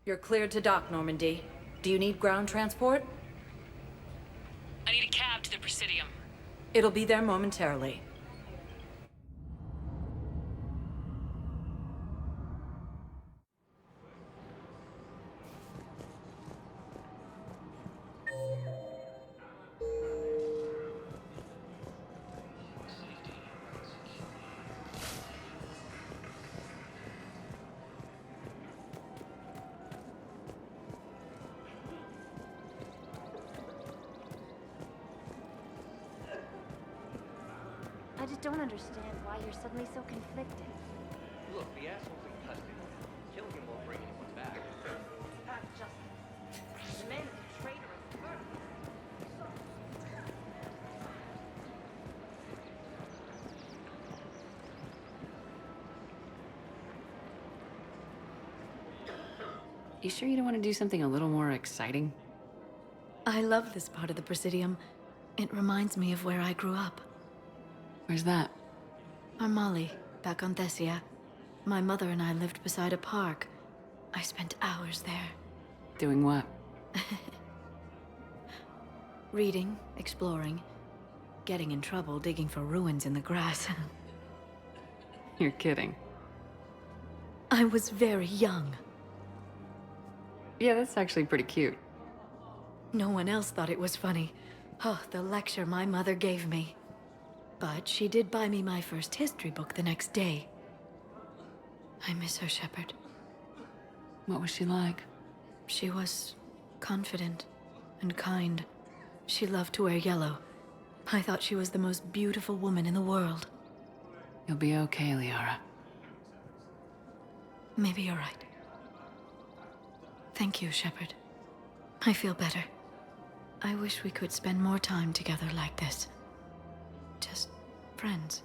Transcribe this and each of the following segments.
You're cleared to dock, Normandy. Do you need ground transport? I need a cab to the Presidium. It'll be there momentarily. I just don't understand why you're suddenly so conflicted. Look, the asshole's in custody. Killing him won't bring anyone back. Not justice. The man is a traitor and murderer. You sure you don't want to do something a little more exciting? I love this part of the Presidium. It reminds me of where I grew up. Where's that? Armali, back on Thessia. My mother and I lived beside a park. I spent hours there. Doing what? Reading, exploring, getting in trouble digging for ruins in the grass. You're kidding. I was very young. Yeah, that's actually pretty cute. No one else thought it was funny. Oh, the lecture my mother gave me. But she did buy me my first history book the next day. I miss her, Shepard. What was she like? She was confident and kind. She loved to wear yellow. I thought she was the most beautiful woman in the world. You'll be okay, Liara. Maybe you're right. Thank you, Shepard. I feel better. I wish we could spend more time together like this. Just friends.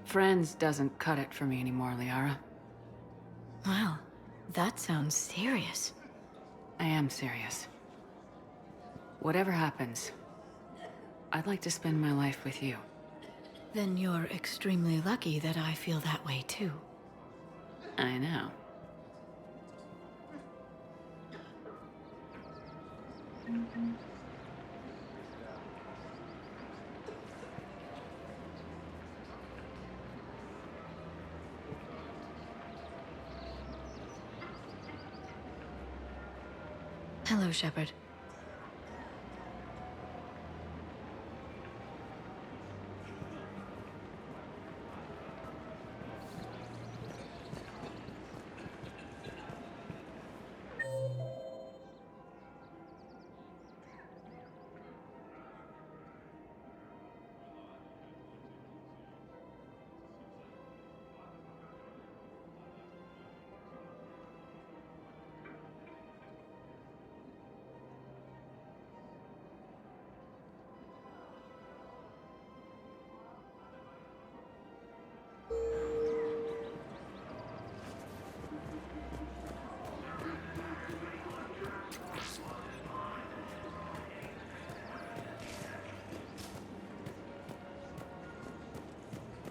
Friends doesn't cut it for me anymore, Liara. Well, that sounds serious. I am serious. Whatever happens, I'd like to spend my life with you. Then you're extremely lucky that I feel that way too. I know. Hello, Shepard.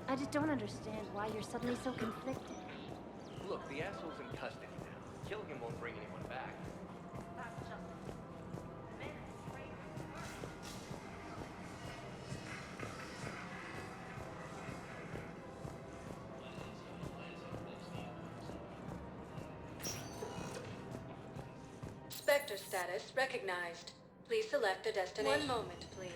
I just don't understand why you're suddenly so conflicted. Look, the asshole's in custody now. Killing him won't bring anyone back. Not justice. The man is a traitor and murderer. Spectre status recognized. Please select a destination. 1 moment, please.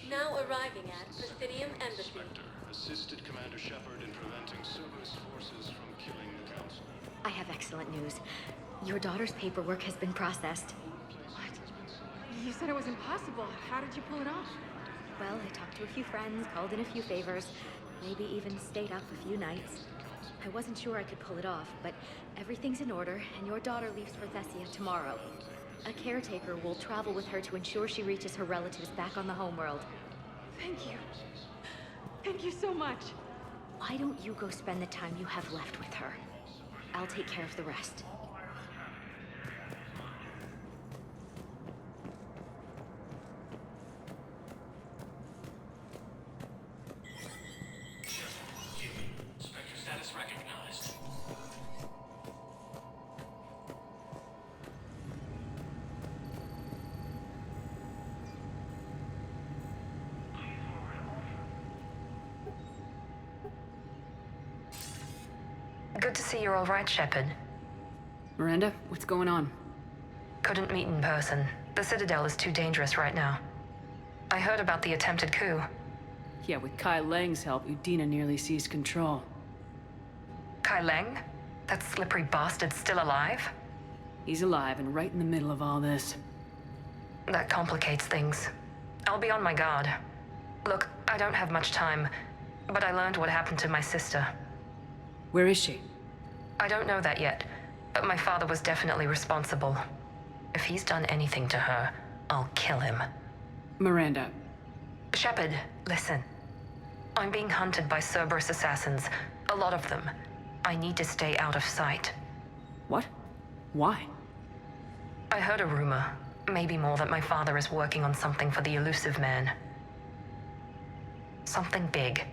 Now arriving at Presidium Embassy. Spectre assisted Commander Shepard in preventing Cerberus forces from killing the Council. I have excellent news. Your daughter's paperwork has been processed. You said it was impossible. How did you pull it off? Well, I talked to a few friends, called in a few favors, maybe even stayed up a few nights. I wasn't sure I could pull it off, but everything's in order, and your daughter leaves for Thessia tomorrow. A caretaker will travel with her to ensure she reaches her relatives back on the homeworld. Thank you. Thank you so much. Why don't you go spend the time you have left with her? I'll take care of the rest. Good to see you're all right, Shepard. Miranda, what's going on? Couldn't meet in person. The Citadel is too dangerous right now. I heard about the attempted coup. Yeah, with Kai Lang's help, Udina nearly seized control. Kai Leng? That slippery bastard's still alive? He's alive and right in the middle of all this. That complicates things. I'll be on my guard. Look, I don't have much time, but I learned what happened to my sister. Where is she? I don't know that yet, but my father was definitely responsible. If he's done anything to her, I'll kill him. Miranda. Shepard, listen. I'm being hunted by Cerberus assassins. A lot of them. I need to stay out of sight. What? Why? I heard a rumor, maybe more, that my father is working on something for the Elusive Man. Something big.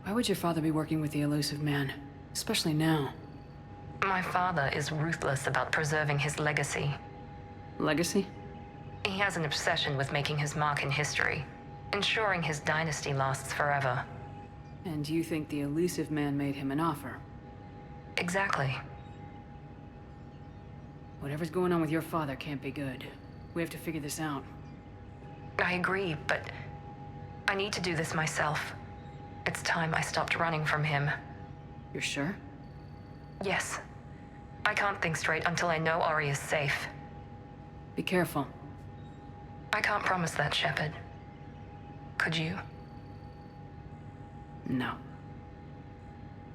Why would your father be working with the Elusive Man? Especially now. My father is ruthless about preserving his legacy. Legacy? He has an obsession with making his mark in history, ensuring his dynasty lasts forever. And you think the Elusive Man made him an offer? Exactly. Whatever's going on with your father can't be good. We have to figure this out. I agree, but I need to do this myself. It's time I stopped running from him. You're sure? Yes. I can't think straight until I know Ori is safe. Be careful. I can't promise that, Shepard. Could you? No.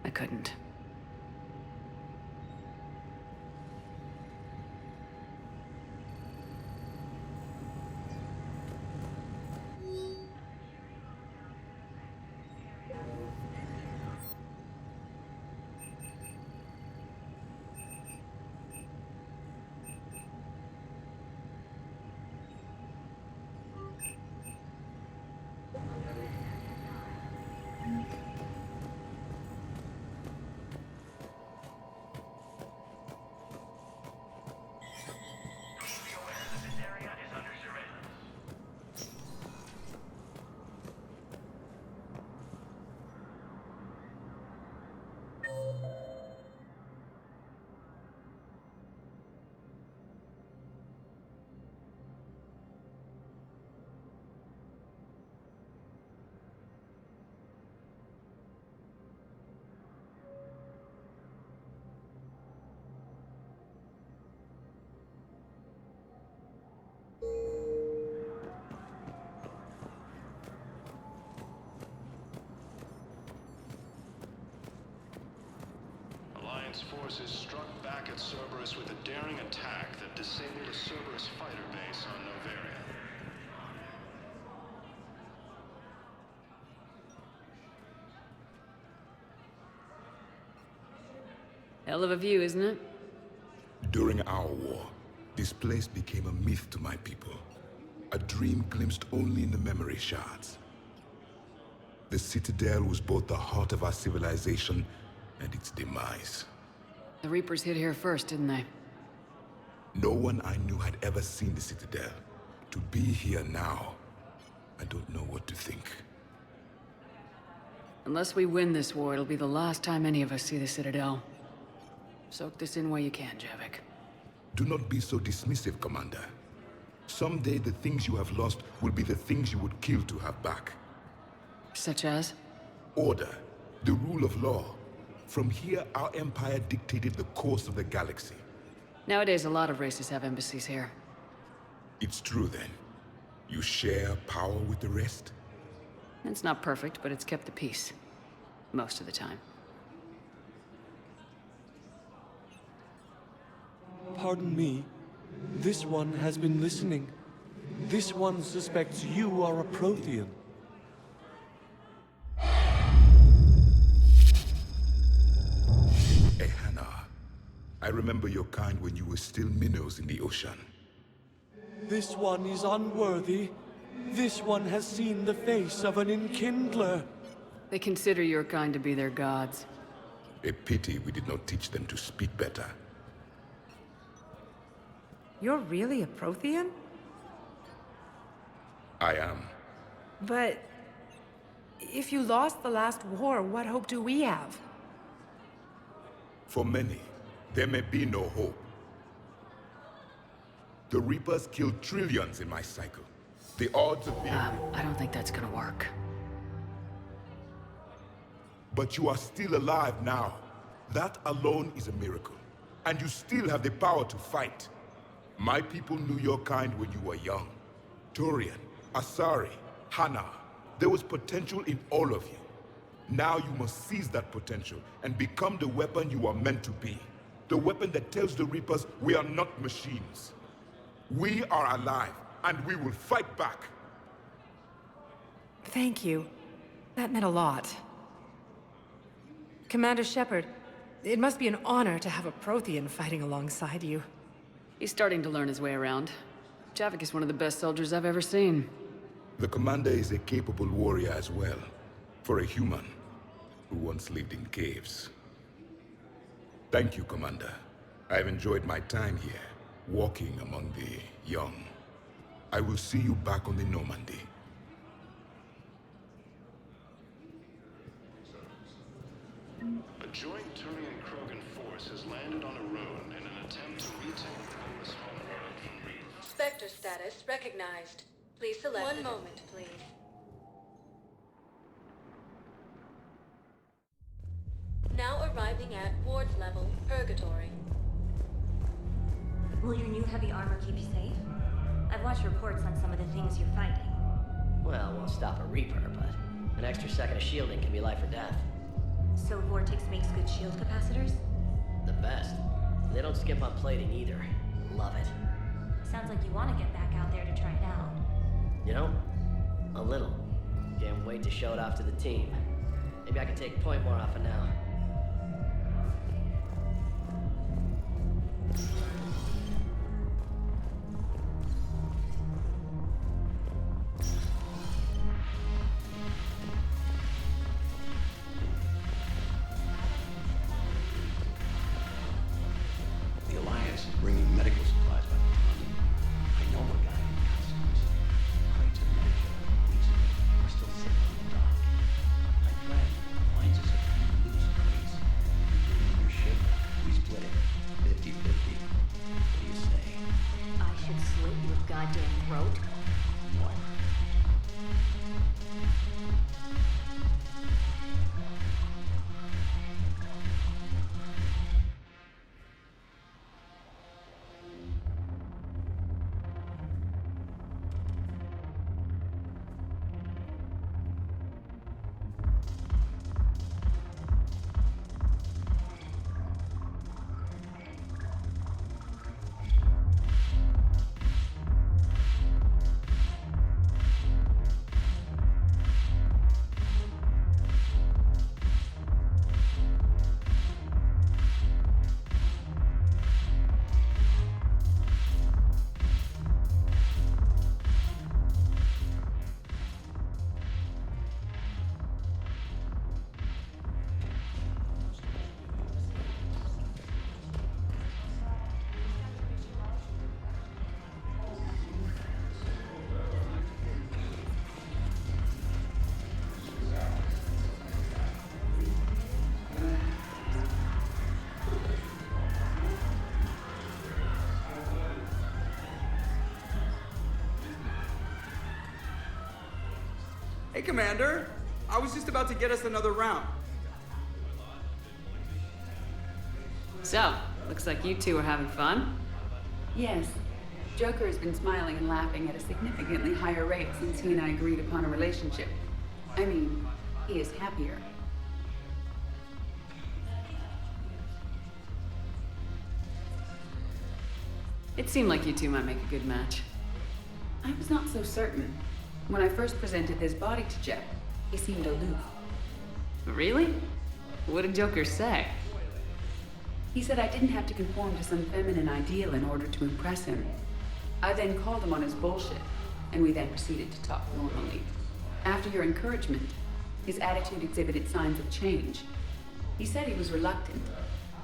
I couldn't. Alliance forces struck back at Cerberus with a daring attack that disabled a Cerberus fighter base on Novaria. Hell of a view, isn't it? During our war, this place became a myth to my people. A dream glimpsed only in the memory shards. The Citadel was both the heart of our civilization and its demise. The Reapers hit here first, didn't they? No one I knew had ever seen the Citadel. To be here now, I don't know what to think. Unless we win this war, it'll be the last time any of us see the Citadel. Soak this in while you can, Javik. Do not be so dismissive, Commander. Someday the things you have lost will be the things you would kill to have back. Such as? Order, the rule of law. From here, our empire dictated the course of the galaxy. Nowadays, a lot of races have embassies here. It's true, then. You share power with the rest? It's not perfect, but it's kept the peace. Most of the time. Pardon me. This one has been listening. This one suspects you are a Prothean. Ehana, I remember your kind when you were still minnows in the ocean. This one is unworthy. This one has seen the face of an enkindler. They consider your kind to be their gods. A pity we did not teach them to speak better. You're really a Prothean? I am. But if you lost the last war, what hope do we have? For many, there may be no hope. The Reapers killed trillions in my cycle. The odds of being... I don't think that's gonna work. But you are still alive now. That alone is a miracle. And you still have the power to fight. My people knew your kind when you were young. Turian, Asari, Hana. There was potential in all of you. Now you must seize that potential and become the weapon you are meant to be. The weapon that tells the Reapers we are not machines. We are alive, and we will fight back. Thank you. That meant a lot. Commander Shepard, it must be an honor to have a Prothean fighting alongside you. He's starting to learn his way around. Javik is one of the best soldiers I've ever seen. The commander is a capable warrior as well. For a human who once lived in caves. Thank you, Commander. I've enjoyed my time here, walking among the young. I will see you back on the Normandy. A joint Turian Krogan force has landed on a road in an attempt to retake the Horus homeworld from Reapers. Spectre status recognized. Please select. One moment, please. Now arriving at Ward's level, Purgatory. Will your new heavy armor keep you safe? I've watched reports on some of the things you're fighting. Well, won't stop a Reaper, but an extra second of shielding can be life or death. So Vortex makes good shield capacitors? The best. They don't skip on plating either. Love it. Sounds like you want to get back out there to try it out. You know? A little. Can't wait to show it off to the team. Maybe I can take point more often now. The Alliance is bringing medical supplies by the ton. I know a guy in customs. Crates of medical weeks ago are still sitting on the dock. My friend finds us a few loose crates. You bring in your ship, we split it. 50-50. What do you say? I should slit your goddamn throat? What? Hey, Commander. I was just about to get us another round. So, looks like you two are having fun. Yes. Joker has been smiling and laughing at a significantly higher rate since he and I agreed upon a relationship. I mean, he is happier. It seemed like you two might make a good match. I was not so certain. When I first presented his body to Jeff, he seemed aloof. Really? What did Joker say? He said I didn't have to conform to some feminine ideal in order to impress him. I then called him on his bullshit, and we then proceeded to talk normally. After your encouragement, his attitude exhibited signs of change. He said he was reluctant,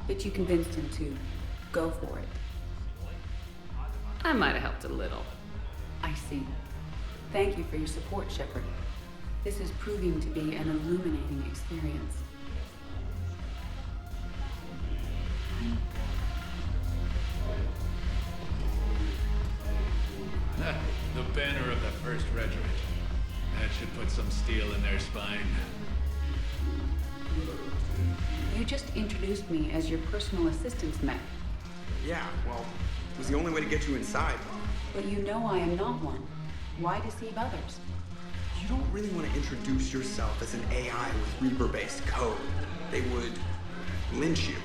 but you convinced him to go for it. I might have helped a little. I see. Thank you for your support, Shepard. This is proving to be an illuminating experience. some steel in their spine. You just introduced me as your personal assistant's mech. Yeah, well, it was the only way to get you inside. But you know I am not one. Why deceive others? You don't really want to introduce yourself as an AI with Reaper-based code. They would lynch you.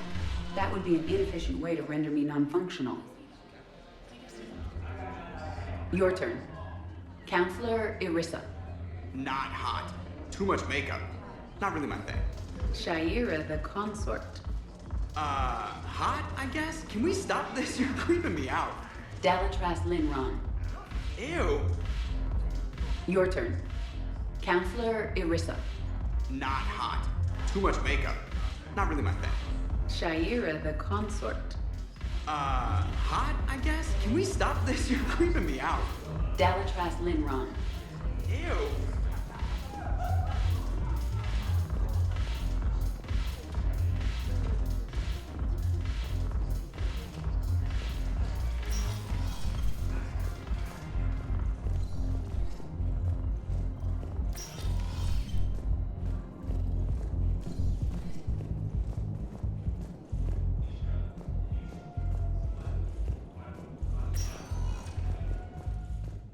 That would be an inefficient way to render me non-functional. Your turn. Counselor Irissa. Not hot. Too much makeup. Not really my thing. Shaira the consort. Hot, I guess? Can we stop this? You're creeping me out. Dalatras Linron. Ew. Your turn. Counselor Irissa. Not hot. Too much makeup. Not really my thing. Shaira the consort. Hot, I guess? Can we stop this? You're creeping me out. Dalatras Linron. Ew.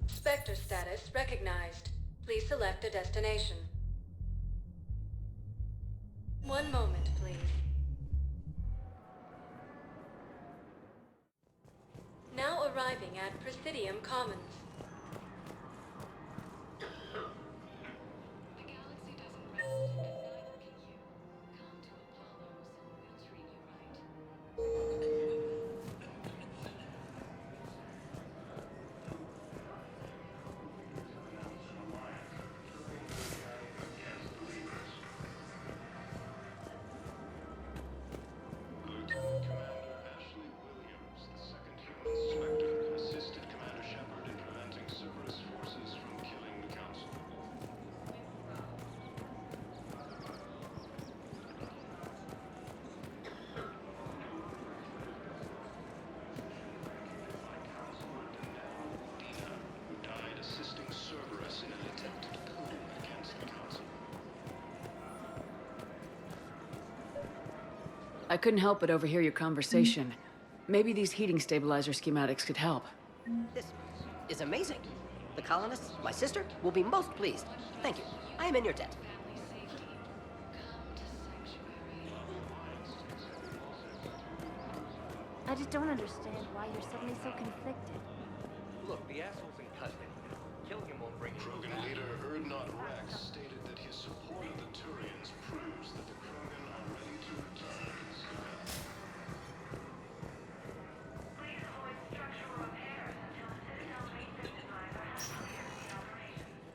Spectre status recognized. Please select a destination. One moment, please. Now arriving at Presidium Commons. The galaxy doesn't rest, and neither can you. Come to Apollo's, we'll treat you right. I couldn't help but overhear your conversation. Maybe these heating stabilizer schematics could help. This is amazing. The colonists, my sister, will be most pleased. Thank you. I am in your debt. I just don't understand why you're suddenly so conflicted. Look, the asshole's in custody now. Killing him won't bring anyone Krogan back. leader Erdnot Rex stated that his support of the Turians proves that the Krogan are ready to return.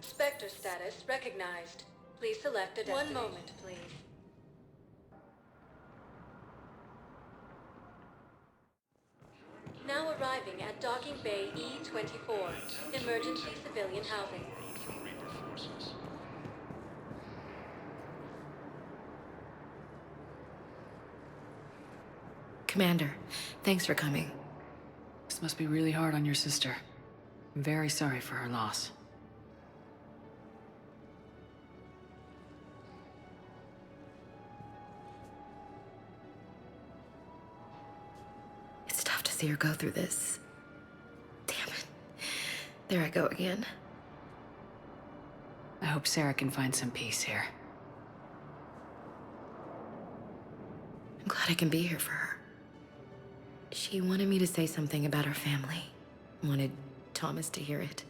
Spectre status recognized. Please select a destination. One moment, please. Now arriving at Docking Bay E-24, emergency civilian housing. Commander, thanks for coming. This must be really hard on your sister. I'm very sorry for her loss. It's tough to see her go through this. Damn it. There I go again. I hope Sarah can find some peace here. I'm glad I can be here for her. She wanted me to say something about her family. Wanted Thomas to hear it.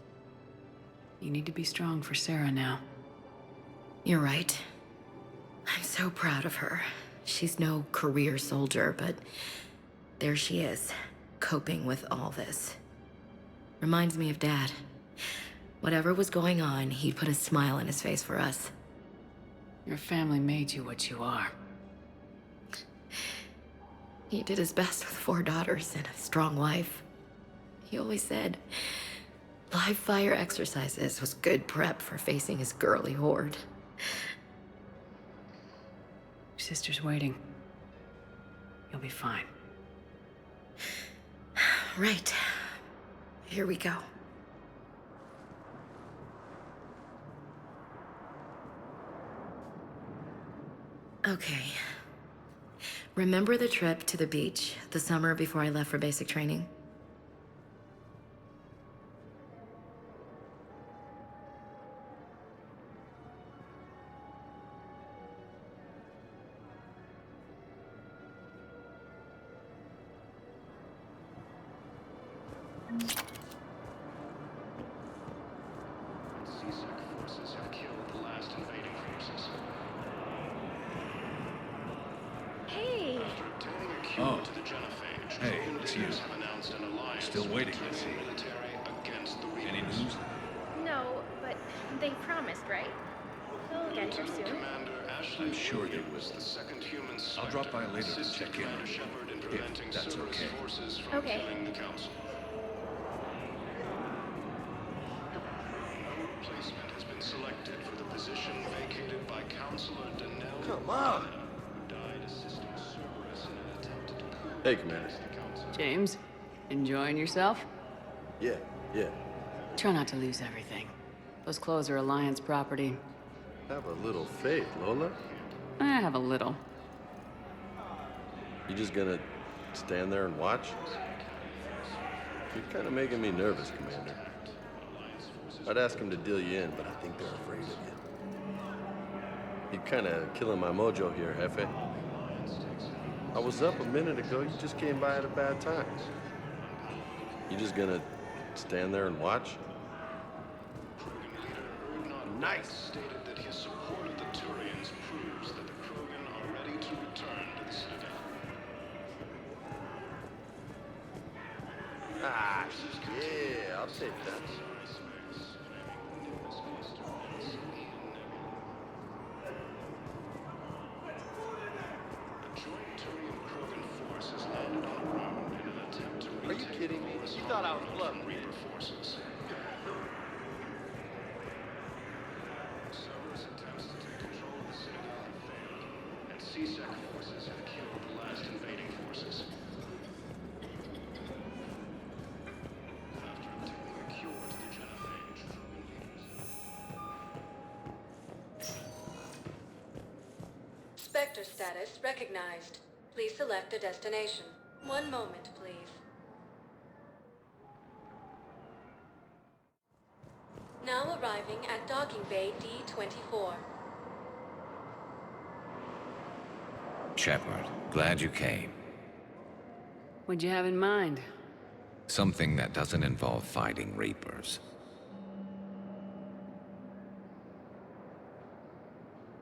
You need to be strong for Sarah now. You're right. I'm so proud of her. She's no career soldier, but there she is, coping with all this. Reminds me of Dad. Whatever was going on, he'd put a smile on his face for us. Your family made you what you are. He did his best with 4 daughters and a strong wife. He always said live fire exercises was good prep for facing his girly horde. Your sister's waiting. You'll be fine. Right. Here we go. Okay. Remember the trip to the beach the summer before I left for basic training? Forces have killed the last invading forces. Hey! After obtaining a cure Oh. to the genophage, Hey, Krogan it's you. leaders have announced an alliance Still with waiting, the I see. Terran military against the Reapers. Any news? No, but they promised, right? They'll get here soon. Commander Ashley I'm sure they Williams, the second human I'll drop by later to assisted check in Commander on you, Shepard in if preventing that's Cerberus okay. forces from Okay. killing the Council. A replacement has been selected for the position vacated by Counselor Danell. Come on! Who died assisting Cerberus in an attempted coup Hey, Commander. against the Council. James, enjoying yourself? Yeah. Try not to lose everything. Those clothes are Alliance property. Have a little faith, Lola. I have a little. You just gonna stand there and watch? You're kind of making me nervous, Commander. I'd ask them to deal you in, but I think they're afraid of you. You're kind of killing my mojo here, Jefe. I was up a minute ago. You just came by at a bad time. You just gonna stand there and watch? Nice. Stated that his support of the Turians proves that the Krogan are ready to return to the Citadel. Ah, yeah, I'll take that. A joint Turian-Krogan force has landed on a road in an attempt to Are you kidding me? You thought I was bluffing. Reaper forces. Cerberus attempts to take control of the Citadel have failed, and CSEC forces have killed the last invading forces. After obtaining a cure to the genophage, Krogan leaders. Spectre status recognized. Please select a destination. One moment, please. Now arriving at docking bay D-24. Shepard, glad you came. What'd you have in mind? Something that doesn't involve fighting Reapers.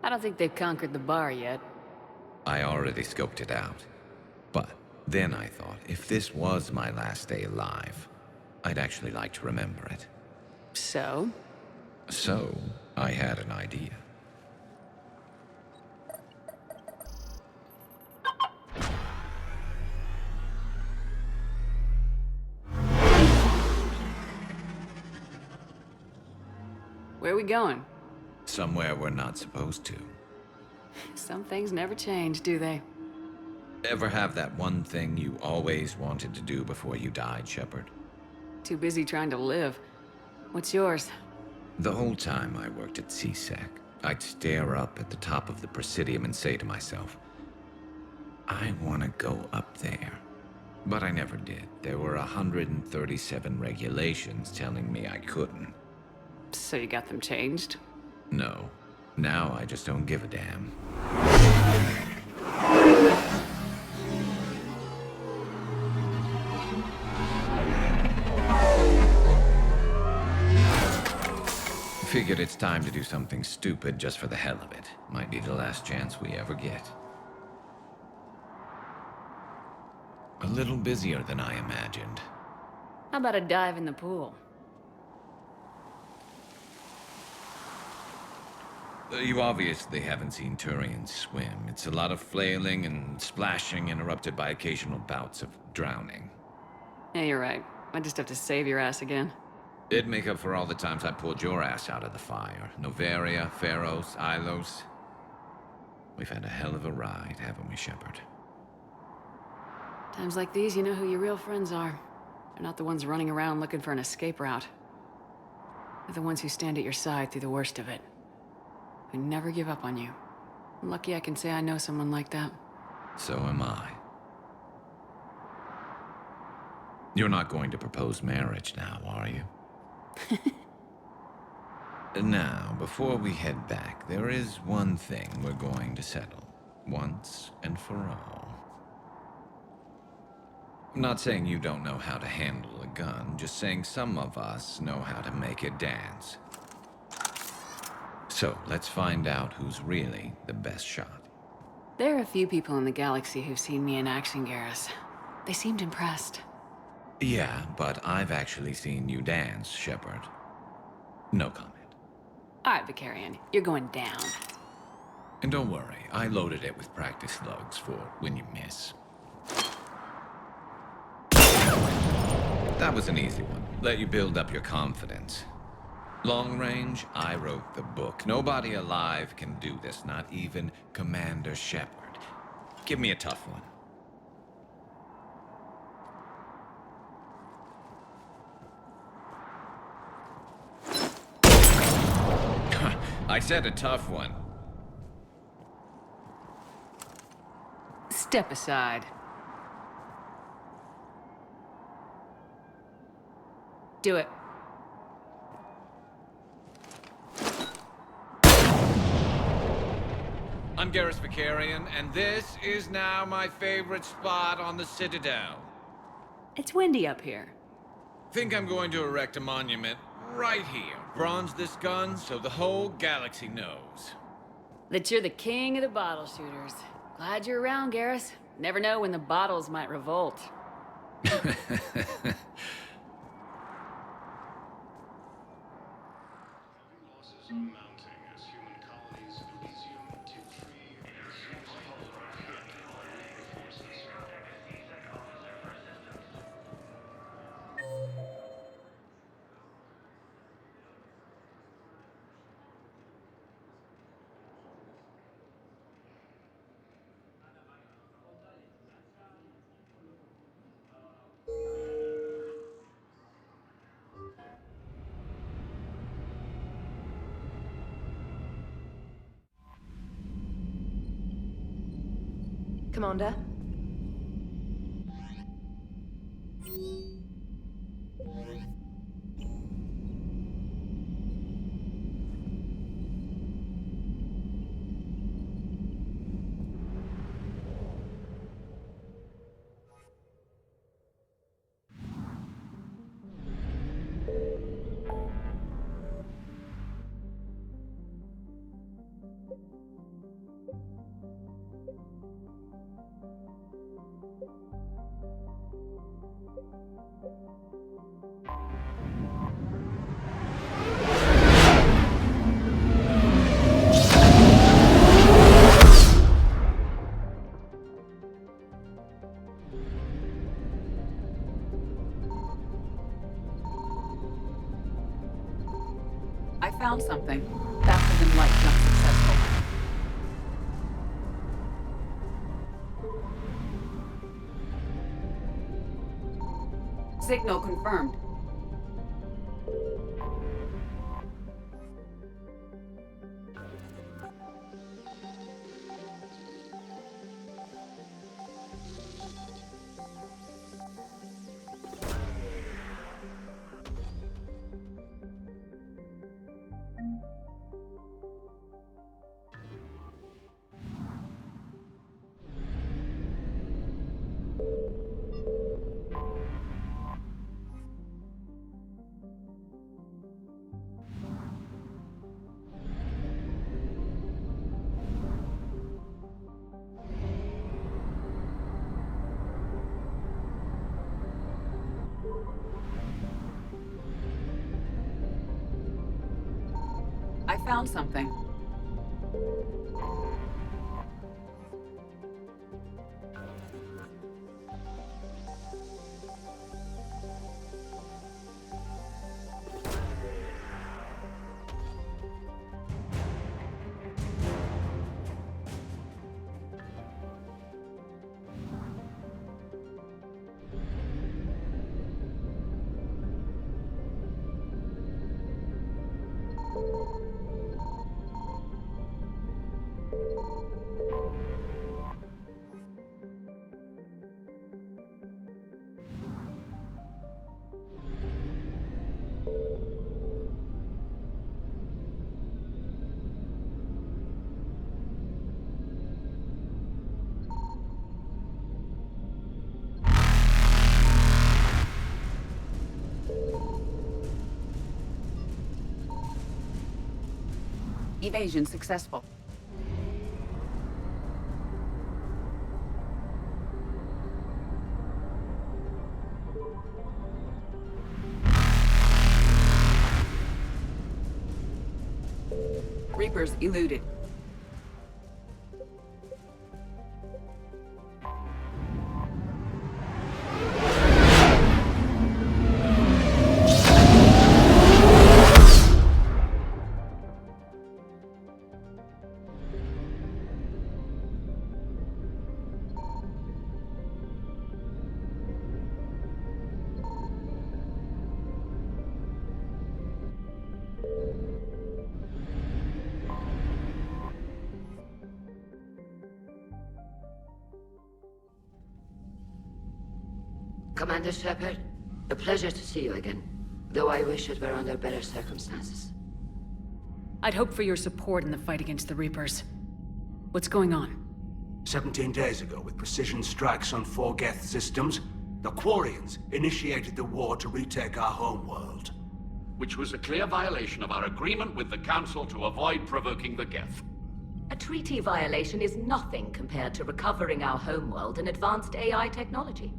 I don't think they've conquered the bar yet. I already scoped it out. But then I thought, if this was my last day alive, I'd actually like to remember it. So? So, I had an idea. Where are we going? Somewhere we're not supposed to. Some things never change, do they? Ever have that one thing you always wanted to do before you died, Shepard? Too busy trying to live. What's yours? The whole time I worked at CSEC, I'd stare up at the top of the Presidium and say to myself, I want to go up there. But I never did. There were 137 regulations telling me I couldn't. So you got them changed? No. Now I just don't give a damn. Figured it's time to do something stupid just for the hell of it. Might be the last chance we ever get. A little busier than I imagined. How about a dive in the pool? You obviously haven't seen Turians swim. It's a lot of flailing and splashing, interrupted by occasional bouts of drowning. Yeah, you're right. I just have to save your ass again. It'd make up for all the times I pulled your ass out of the fire. Noveria, Pharos, Ilos. We've had a hell of a ride, haven't we, Shepard? Times like these, you know who your real friends are. They're not the ones running around looking for an escape route. They're the ones who stand at your side through the worst of it. Who never give up on you. I'm lucky I can say I know someone like that. So am I. You're not going to propose marriage now, are you? Now, before we head back, there is one thing we're going to settle, once and for all. I'm not saying you don't know how to handle a gun, just saying some of us know how to make it dance. So, let's find out who's really the best shot. There are a few people in the galaxy who've seen me in action, Garrus. They seemed impressed. Yeah, but I've actually seen you dance, Shepard. No comment. All right, Vicarian, you're going down. And don't worry, I loaded it with practice slugs for when you miss. That was an easy one. Let you build up your confidence. Long range, I wrote the book. Nobody alive can do this, not even Commander Shepard. Give me a tough one. I said a tough one. Step aside. Do it. I'm Garrus Vicarian, and this is now my favorite spot on the Citadel. It's windy up here. Think I'm going to erect a monument right here. Bronze this gun so the whole galaxy knows. That you're the king of the bottle shooters. Glad you're around, Garrus. Never know when the bottles might revolt. Commander? I found something. Faster than light, not successful. Signal confirmed. I found something. Evasion successful. Reapers eluded. Commander Shepard, a pleasure to see you again, though I wish it were under better circumstances. I'd hoped for your support in the fight against the Reapers. What's going on? 17 days ago, with precision strikes on 4 Geth systems, the Quarians initiated the war to retake our homeworld. Which was a clear violation of our agreement with the Council to avoid provoking the Geth. A treaty violation is nothing compared to recovering our homeworld and advanced AI technology.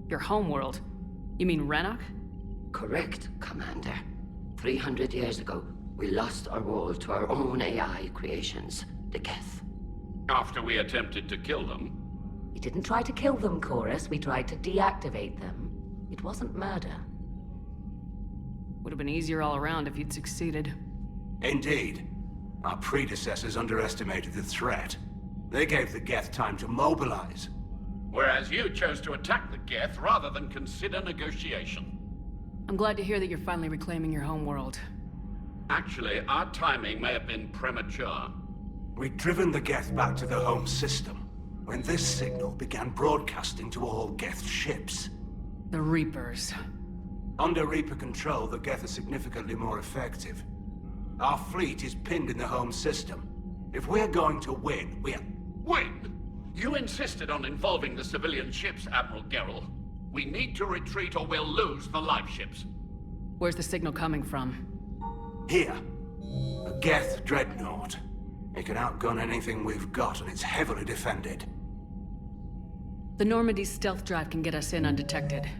Your homeworld? You mean Renok? Correct, Commander. 300 years ago, we lost our world to our own AI creations, the Geth. After we attempted to kill them? We didn't try to kill them, Chorus. We tried to deactivate them. It wasn't murder. Would have been easier all around if you'd succeeded. Indeed. Our predecessors underestimated the threat. They gave the Geth time to mobilize. Whereas you chose to attack the Geth rather than consider negotiation. I'm glad to hear that you're finally reclaiming your homeworld. Actually, our timing may have been premature. We'd driven the Geth back to the home system, when this signal began broadcasting to all Geth ships. The Reapers. Under Reaper control, the Geth are significantly more effective. Our fleet is pinned in the home system. If we're going to win, Win? You insisted on involving the civilian ships, Admiral Gerrel. We need to retreat or we'll lose the live ships. Where's the signal coming from? Here. A Geth dreadnought. It can outgun anything we've got, and it's heavily defended. The Normandy's stealth drive can get us in undetected.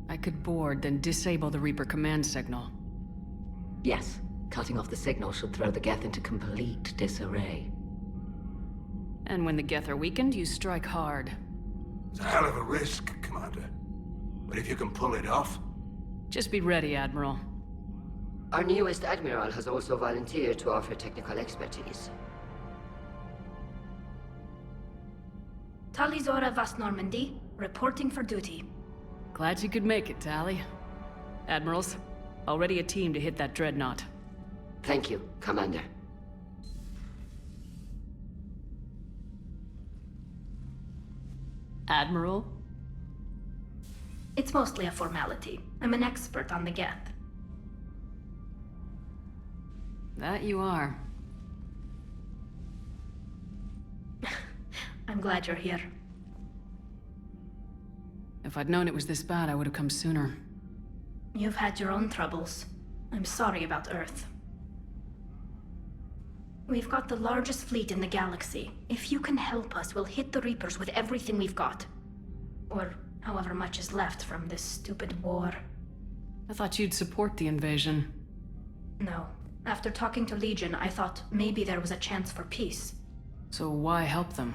I could board, then disable the Reaper command signal. Yes. Cutting off the signal should throw the Geth into complete disarray. And when the Geth are weakened, you strike hard. It's a hell of a risk, Commander. But if you can pull it off... Just be ready, Admiral. Our newest Admiral has also volunteered to offer technical expertise. Talizora Vast Normandy, reporting for duty. Glad you could make it, Tally. Admirals, already a team to hit that dreadnought. Thank you, Commander. Admiral? It's mostly a formality. I'm an expert on the Geth. That you are. I'm glad you're here. If I'd known it was this bad, I would have come sooner. You've had your own troubles. I'm sorry about Earth. We've got the largest fleet in the galaxy. If you can help us, we'll hit the Reapers with everything we've got. Or however much is left from this stupid war. I thought you'd support the invasion. No. After talking to Legion, I thought maybe there was a chance for peace. So why help them?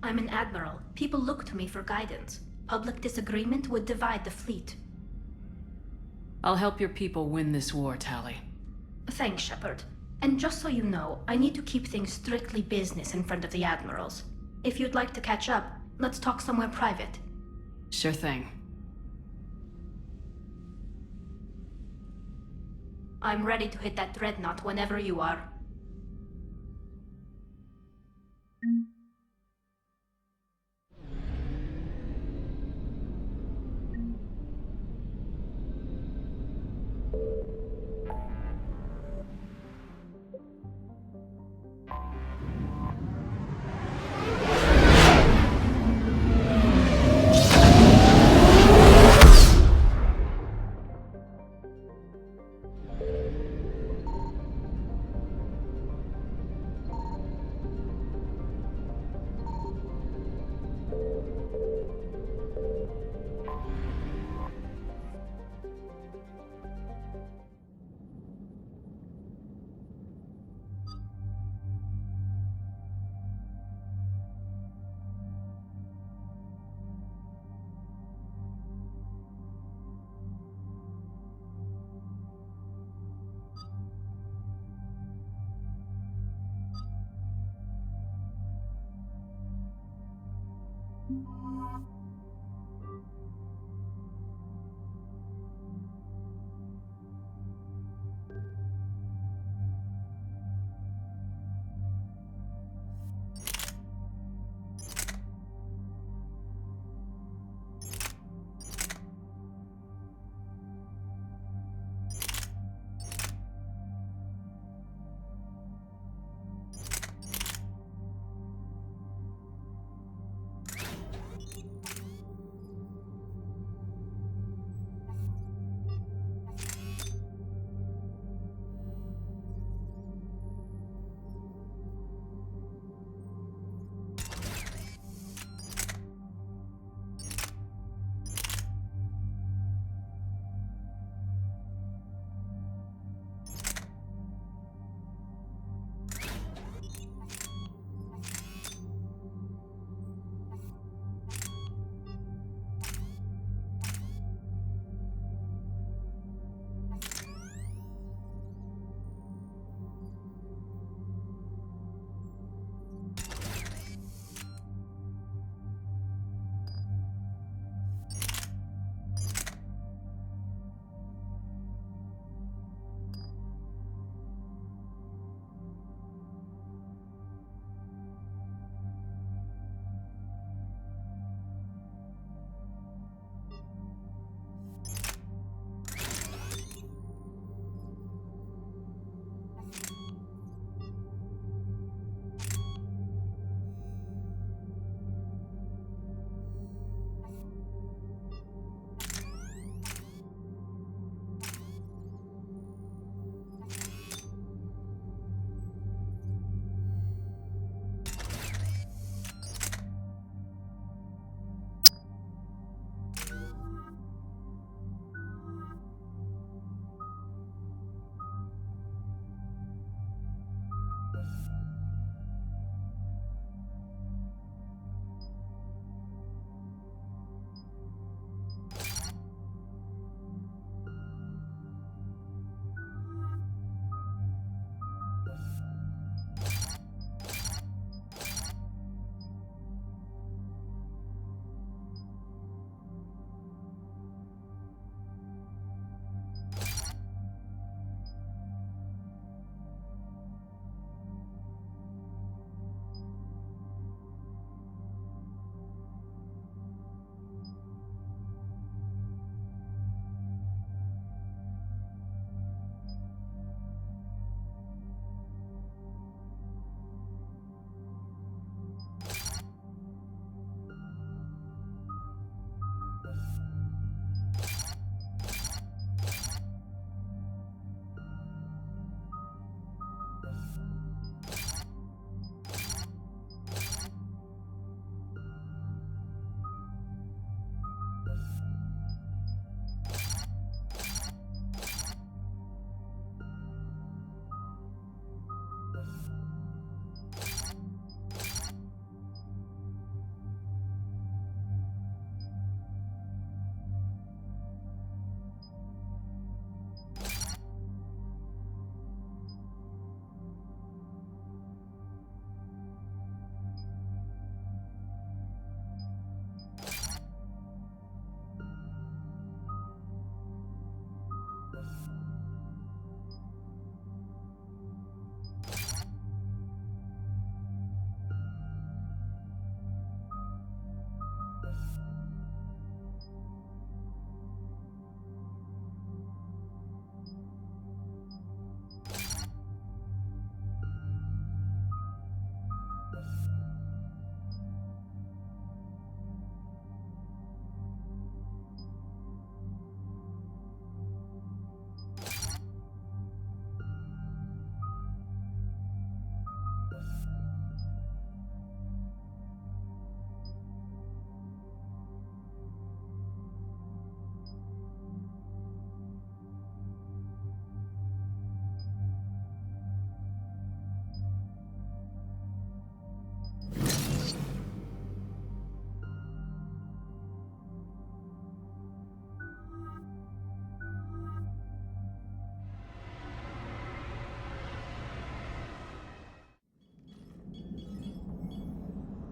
I'm an admiral. People look to me for guidance. Public disagreement would divide the fleet. I'll help your people win this war, Tally. Thanks, Shepard. And just so you know, I need to keep things strictly business in front of the admirals. If you'd like to catch up, let's talk somewhere private. Sure thing. I'm ready to hit that dreadnought whenever you are.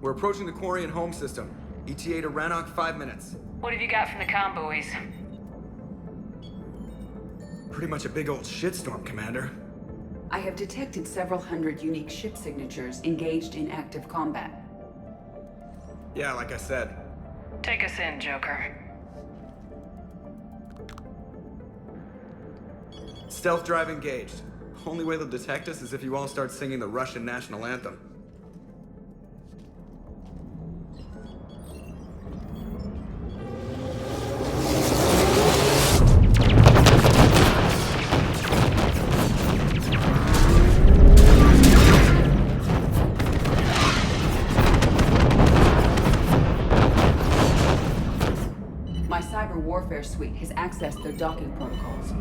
We're approaching the Quarian home system. ETA to Rannoch, 5 minutes. What have you got from the comm buoys? Pretty much a big old shitstorm, Commander. I have detected several hundred unique ship signatures engaged in active combat. Yeah, like I said. Take us in, Joker. Stealth drive engaged. Only way they'll detect us is if you all start singing the Russian national anthem. My cyber warfare suite has accessed their docking protocols.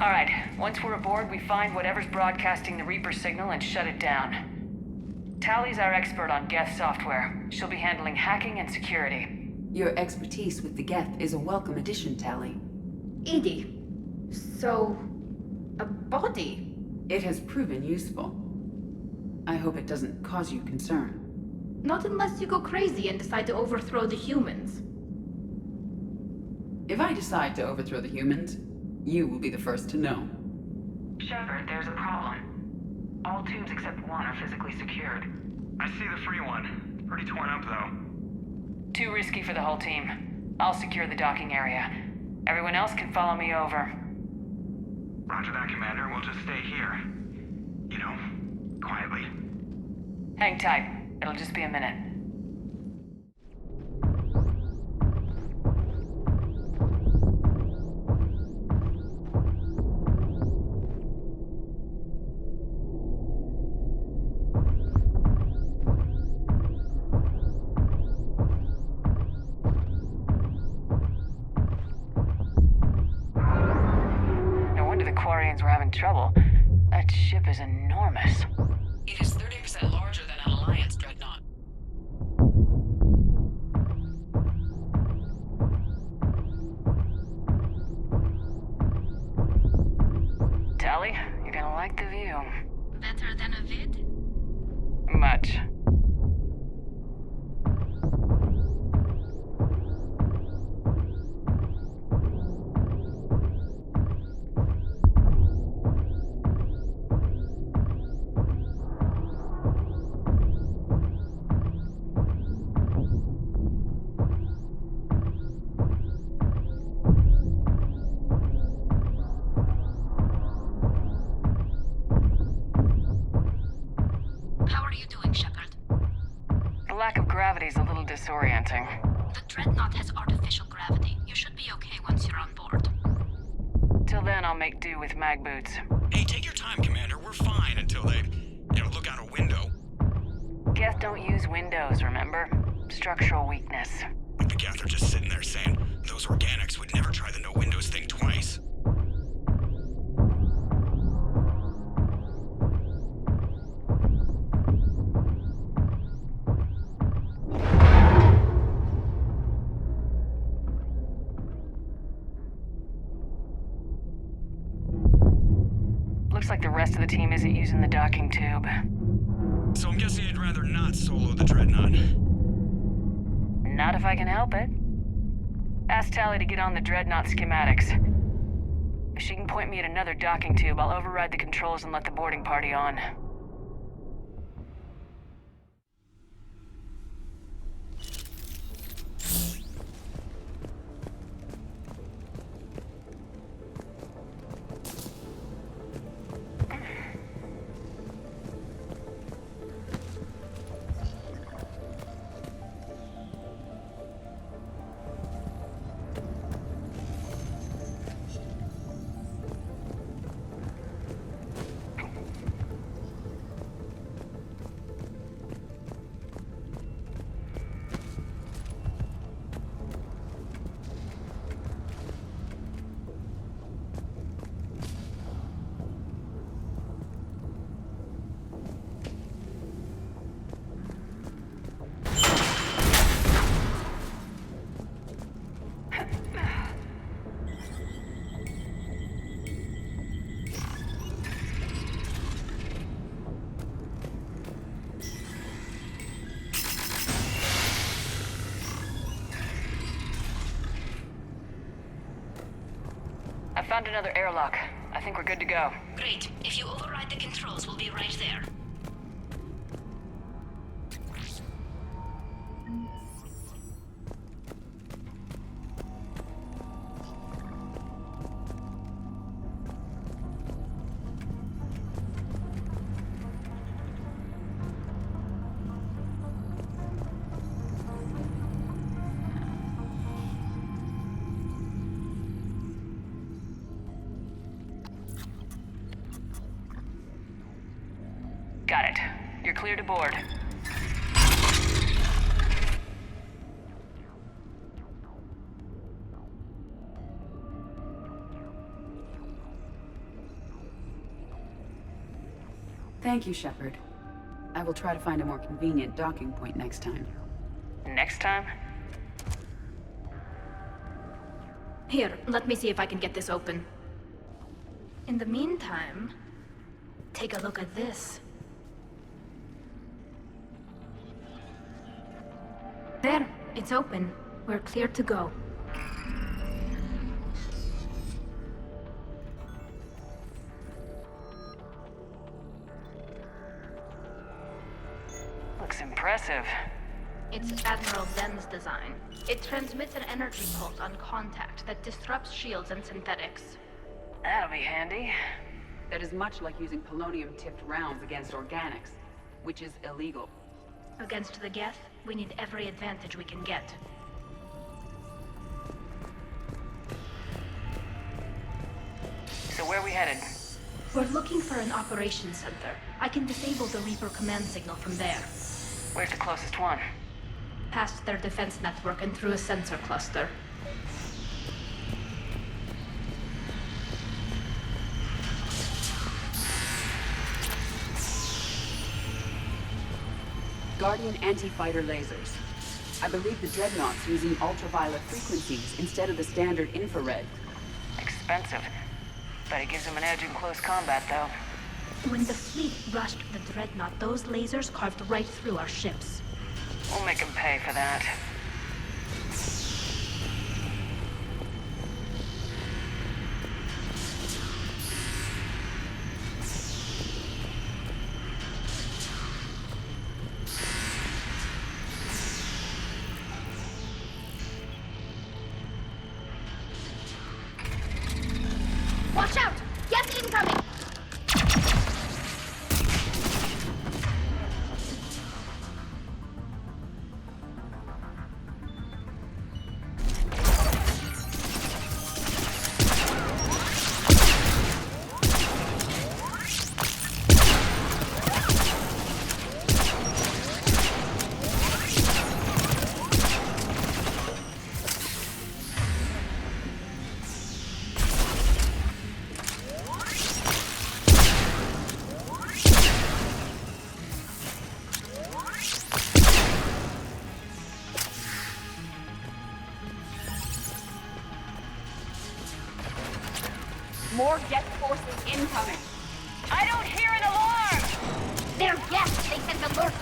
All right, once we're aboard, we find whatever's broadcasting the Reaper signal and shut it down. Tally's our expert on Geth software. She'll be handling hacking and security. Your expertise with the Geth is a welcome addition, Tally. Edie, so... a body? It has proven useful. I hope it doesn't cause you concern. Not unless you go crazy and decide to overthrow the humans. If I decide to overthrow the humans, you will be the first to know. Shepard, there's a problem. All tubes except one are physically secured. I see the free one. It's pretty torn up, though. Too risky for the whole team. I'll secure the docking area. Everyone else can follow me over. Roger that, Commander. We'll just stay here. You know, quietly. Hang tight. It'll just be a minute. We're having trouble. That ship is enormous. It is 30% larger than an Alliance dreadnought. Tally, you're gonna like the view. Better than a vid? Much. Gravity's a little disorienting. The dreadnought has artificial gravity. You should be okay once you're on board. Till then, I'll make do with mag boots. Hey, take your time, Commander. We're fine until they, look out a window. Geth don't use windows, remember? Structural weakness. The Geth are just sitting there saying, those organics would never try the no windows thing twice. Looks like the rest of the team isn't using the docking tube. So I'm guessing you'd rather not solo the dreadnought. Not if I can help it. Ask Tally to get on the dreadnought schematics. If she can point me at another docking tube, I'll override the controls and let the boarding party on. Found another airlock. I think we're good to go. Great. If you override the controls, we'll be right there. Got it. You're clear to board. Thank you, Shepard. I will try to find a more convenient docking point next time. Next time? Here, let me see if I can get this open. In the meantime, take a look at this. There, it's open. We're clear to go. Looks impressive. It's Admiral Zen's design. It transmits an energy pulse on contact that disrupts shields and synthetics. That'll be handy. That is much like using polonium-tipped rounds against organics, which is illegal. Against the Geth, we need every advantage we can get. So where are we headed? We're looking for an operations center. I can disable the Reaper command signal from there. Where's the closest one? Past their defense network and through a sensor cluster. Guardian anti-fighter lasers. I believe the Dreadnought's using ultraviolet frequencies instead of the standard infrared. Expensive. But it gives them an edge in close combat, though. When the fleet rushed the Dreadnought, those lasers carved right through our ships. We'll make them pay for that. Watch out! Geth incoming! More Geth forces incoming. I don't hear an alarm! They're Geth! They sent alert!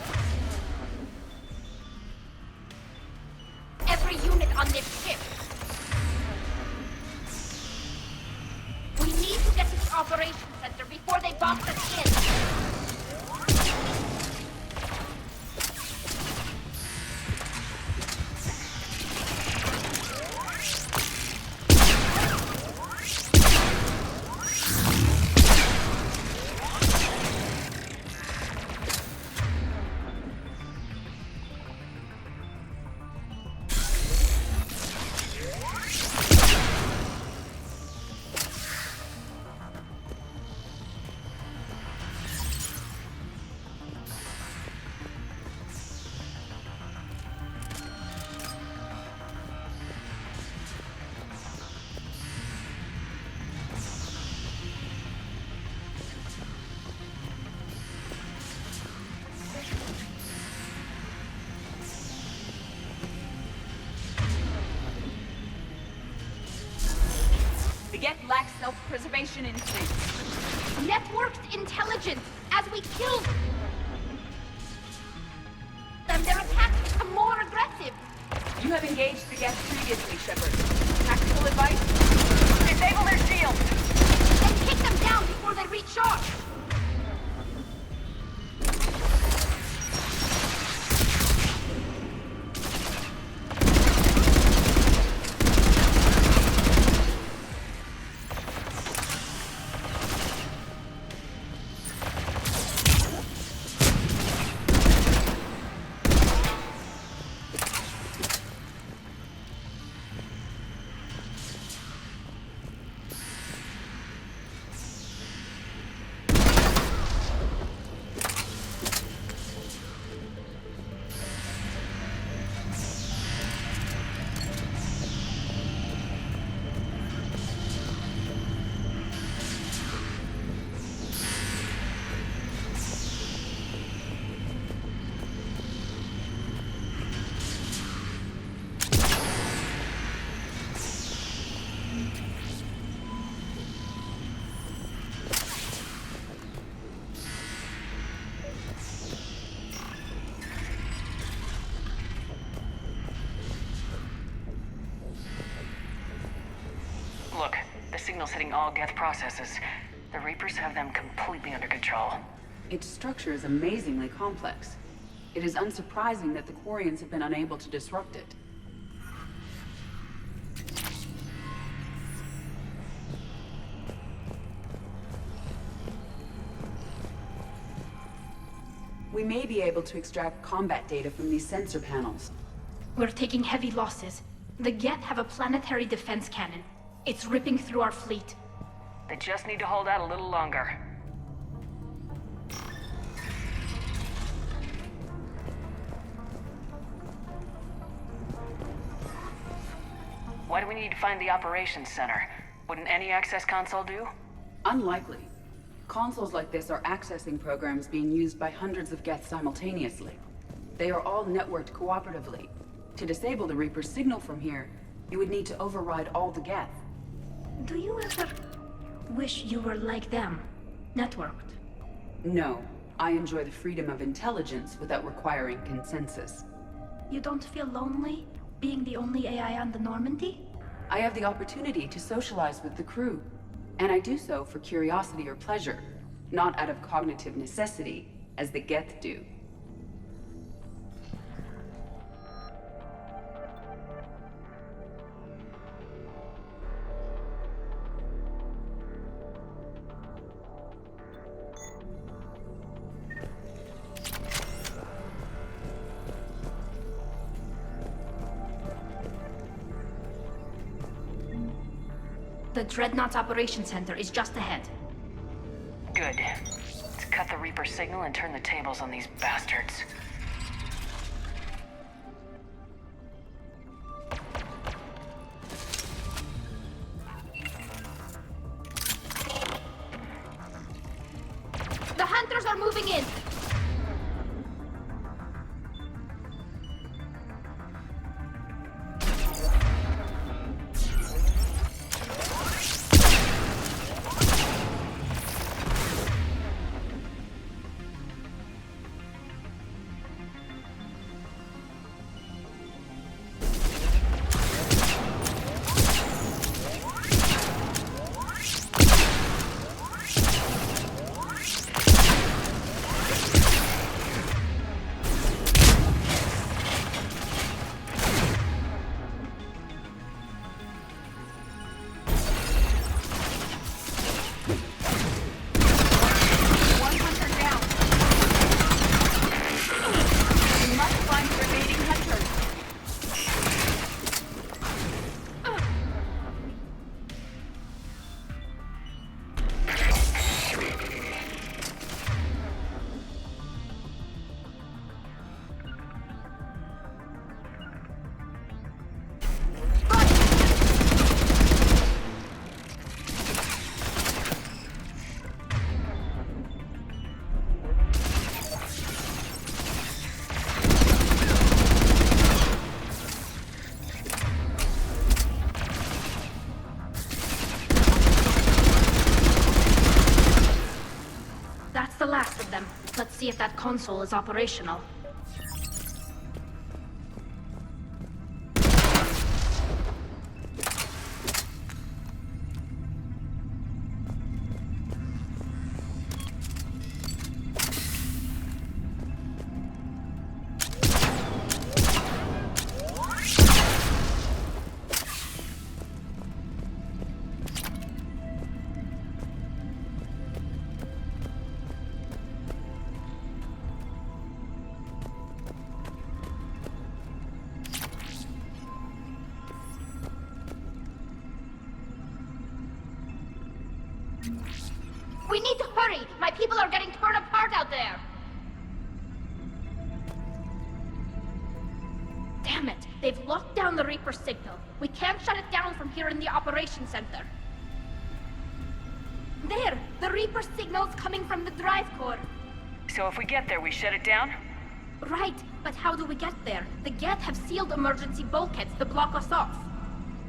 Every unit on this ship! We need to get to the operations center before they box us in! The Geth lacks self-preservation instincts. Networked intelligence! As we kill them, their attacks become more aggressive! You have engaged the Geth previously, Shepard. Tactical advice? Disable their shield! signals hitting all Geth processes. The Reapers have them completely under control. Its structure is amazingly complex. It is unsurprising that the Quarians have been unable to disrupt it. We may be able to extract combat data from these sensor panels. We're taking heavy losses. The Geth have a planetary defense cannon. It's ripping through our fleet. They just need to hold out a little longer. Why do we need to find the operations center? Wouldn't any access console do? Unlikely. Consoles like this are accessing programs being used by hundreds of Geth simultaneously. They are all networked cooperatively. To disable the Reaper's signal from here, you would need to override all the Geth. Do you ever wish you were like them? Networked? No. I enjoy the freedom of intelligence without requiring consensus. You don't feel lonely, being the only AI on the Normandy? I have the opportunity to socialize with the crew. And I do so for curiosity or pleasure, not out of cognitive necessity, as the Geth do. The Dreadnought's Operations Center is just ahead. Good. Let's cut the Reaper signal and turn the tables on these bastards. The Hunters are moving in! Let's see if that console is operational. We need to hurry! My people are getting torn apart out there! Damn it! They've locked down the Reaper signal. We can't shut it down from here in the operations center. There! The Reaper signal's coming from the drive core. So if we get there, we shut it down? Right, but how do we get there? The Geth have sealed emergency bulkheads to block us off.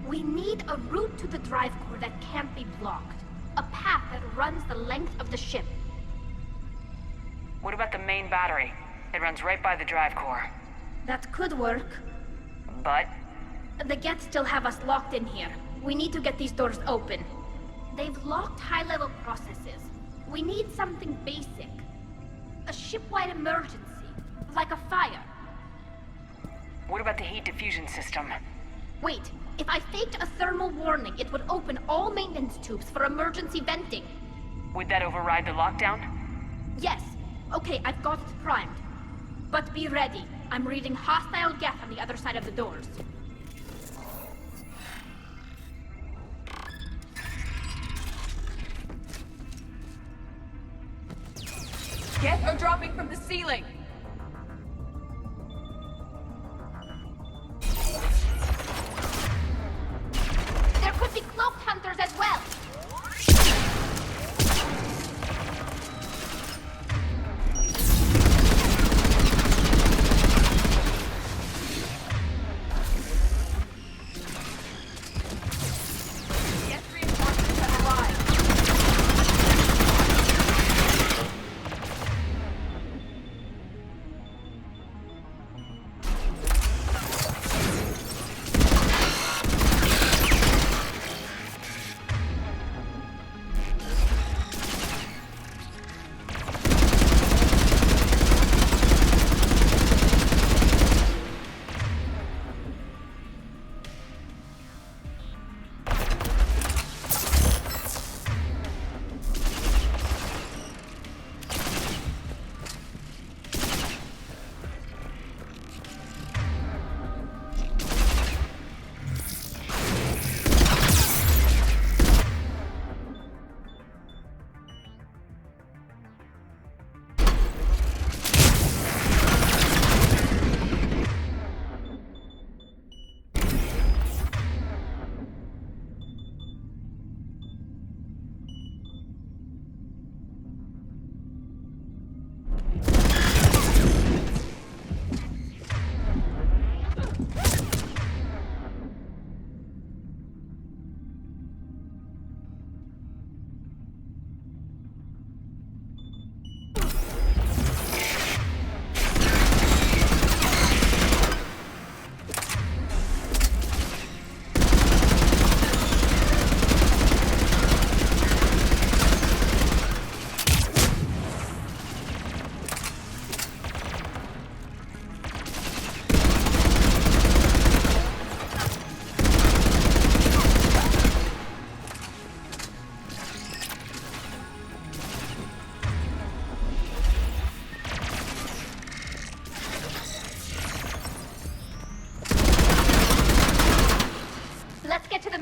We need a route to the drive core that can't be blocked. A path that runs the length of the ship. What about the main battery? It runs right by the drive core. That could work. But? The Geth still have us locked in here. We need to get these doors open. They've locked high-level processes. We need something basic. A ship-wide emergency, like a fire. What about the heat diffusion system? Wait, if I faked a thermal warning, it would open all maintenance tubes for emergency venting. Would that override the lockdown? Yes. Okay, I've got it primed. But be ready. I'm reading hostile geth on the other side of the doors. Geth are dropping from the ceiling! There could be cloaked hunters as well! Geth reinforcements have arrived.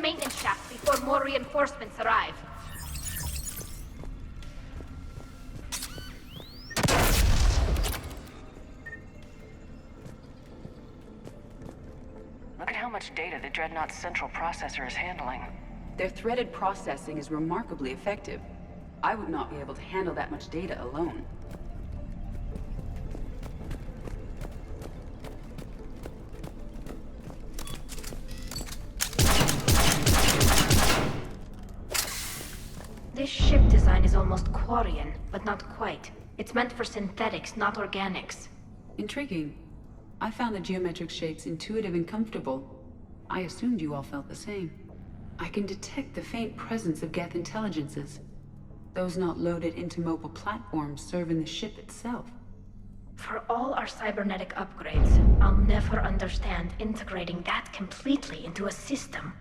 maintenance shaft before more reinforcements arrive. Look at how much data the Dreadnought's central processor is handling. Their threaded processing is remarkably effective. I would not be able to handle that much data alone. This ship design is almost Quarian, but not quite. It's meant for synthetics, not organics. Intriguing. I found the geometric shapes intuitive and comfortable. I assumed you all felt the same. I can detect the faint presence of Geth intelligences. Those not loaded into mobile platforms serve in the ship itself. For all our cybernetic upgrades, I'll never understand integrating that completely into a system.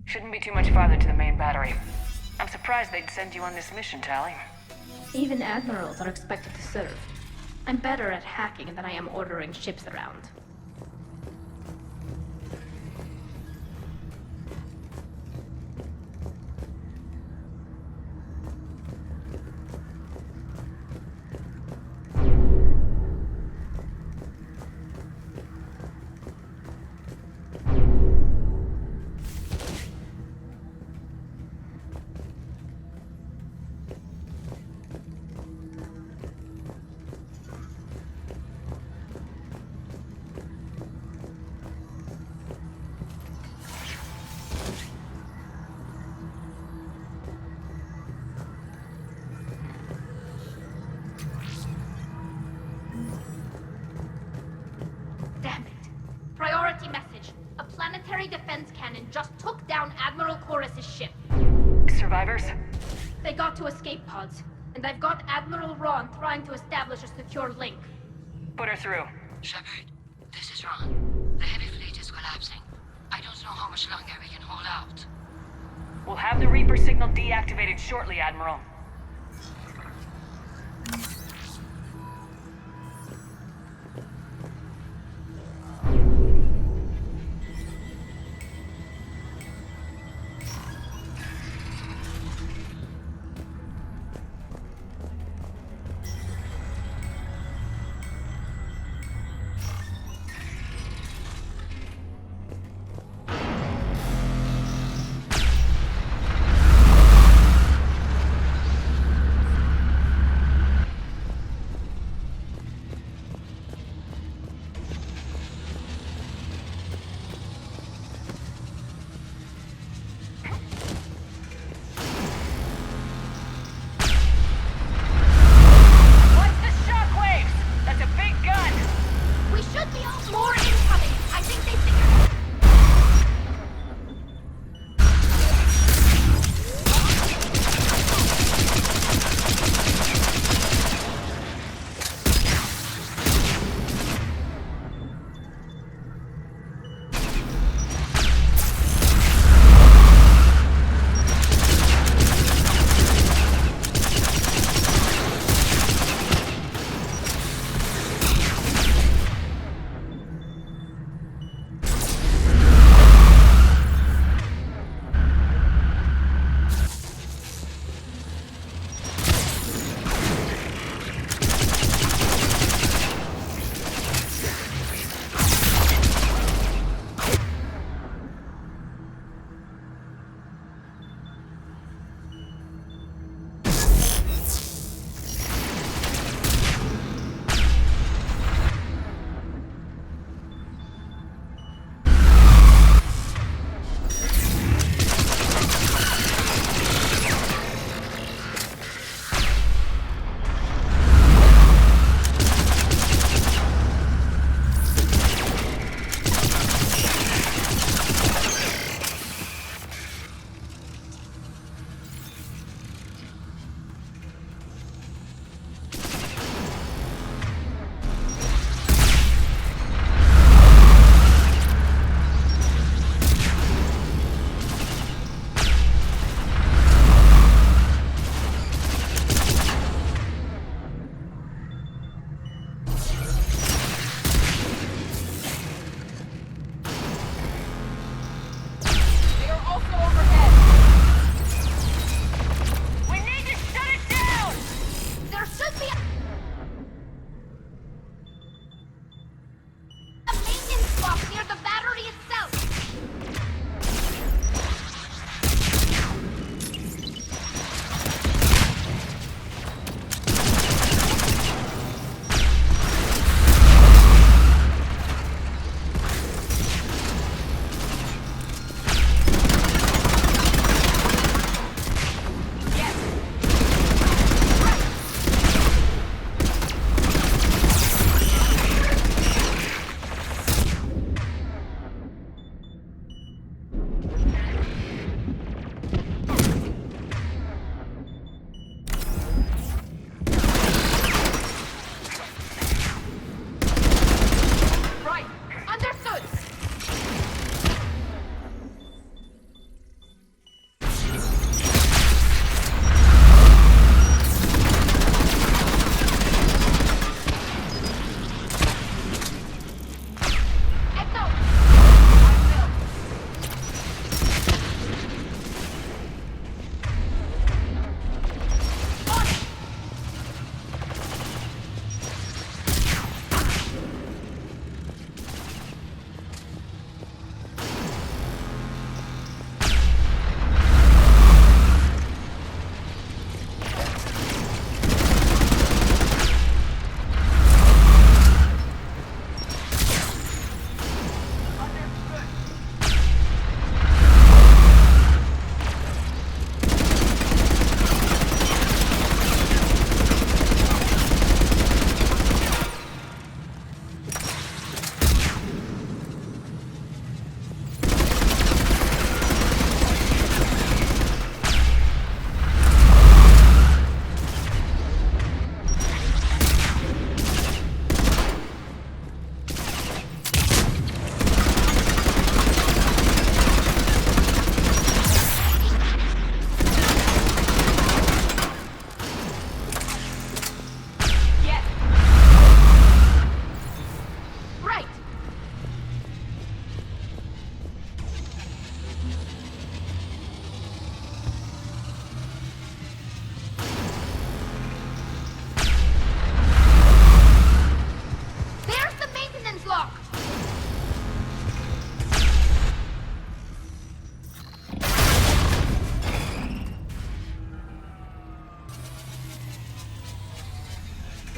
Shouldn't be too much farther to the main battery. I'm surprised they'd send you on this mission, Tally. Even admirals are expected to serve. I'm better at hacking than I am ordering ships around. Damn it. Priority message. A planetary defense cannon just took down Admiral Chorus's ship. survivors? They got to escape pods, and I've got Admiral Ron trying to establish a secure link. Put her through. Shepard, this is Ron. The heavy fleet is collapsing. I don't know how much longer we can hold out. We'll have the Reaper signal deactivated shortly, Admiral.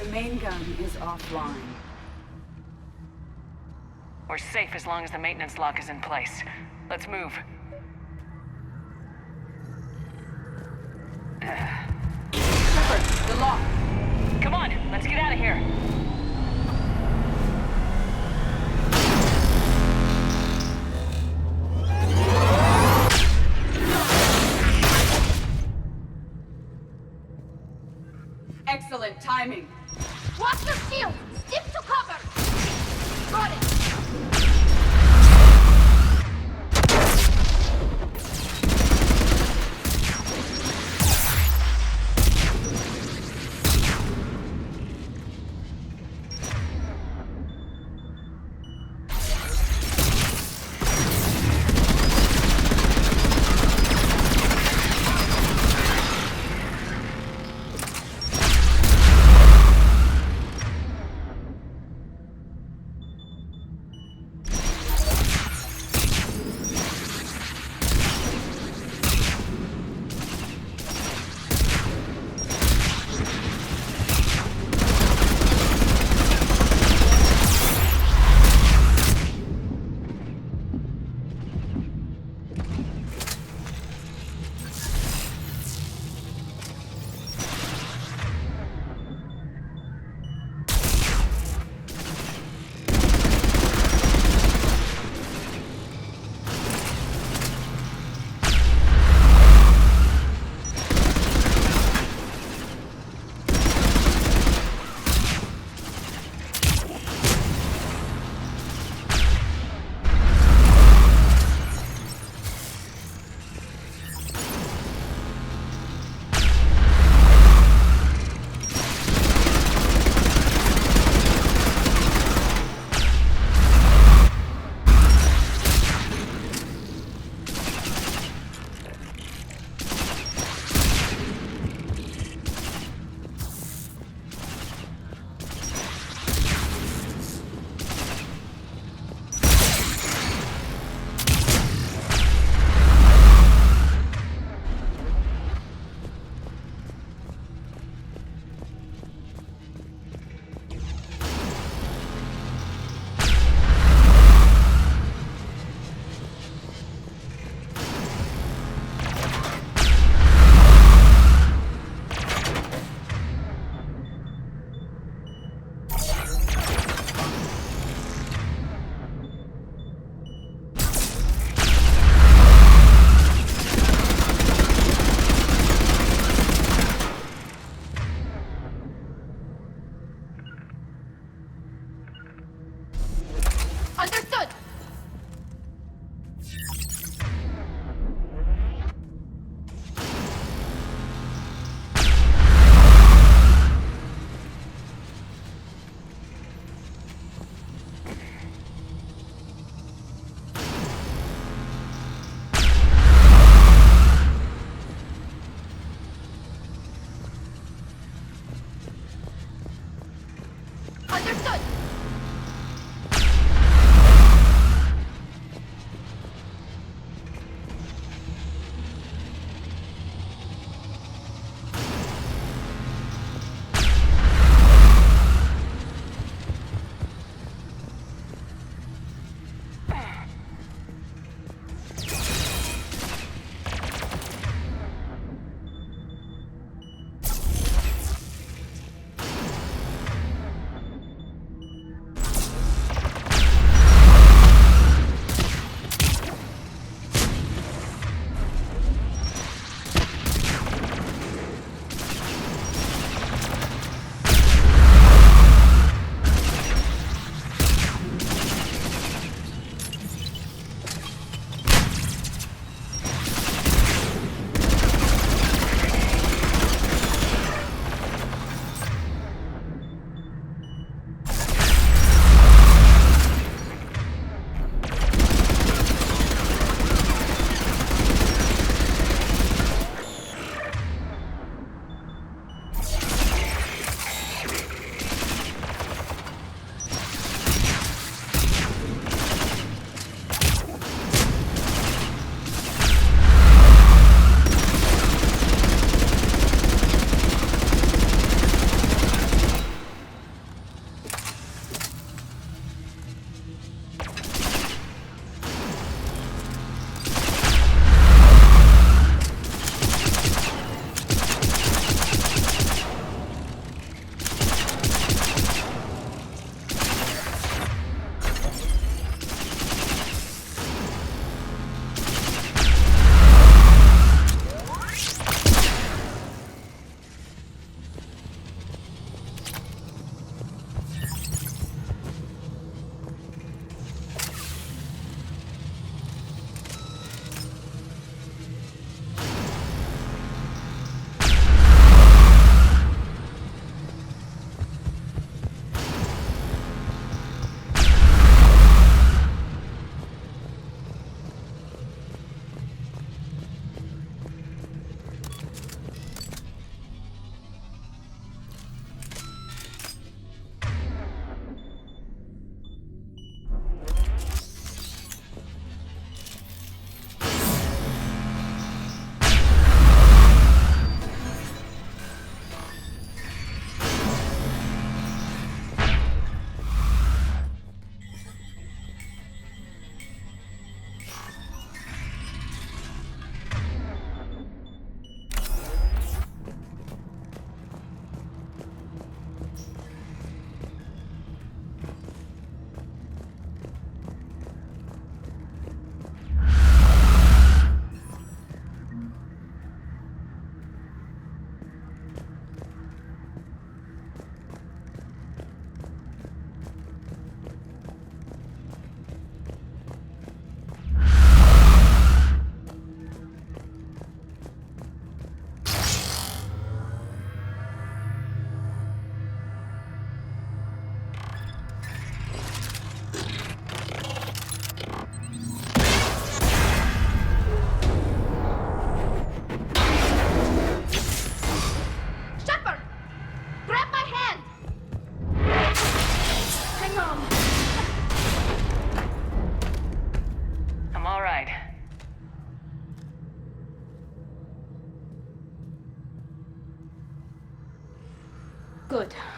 The main gun is offline. We're safe as long as the maintenance lock is in place. Let's move. Shepard, the lock! Come on, let's get out of here. Excellent timing. Watch your shield! Stick to cover! Got it!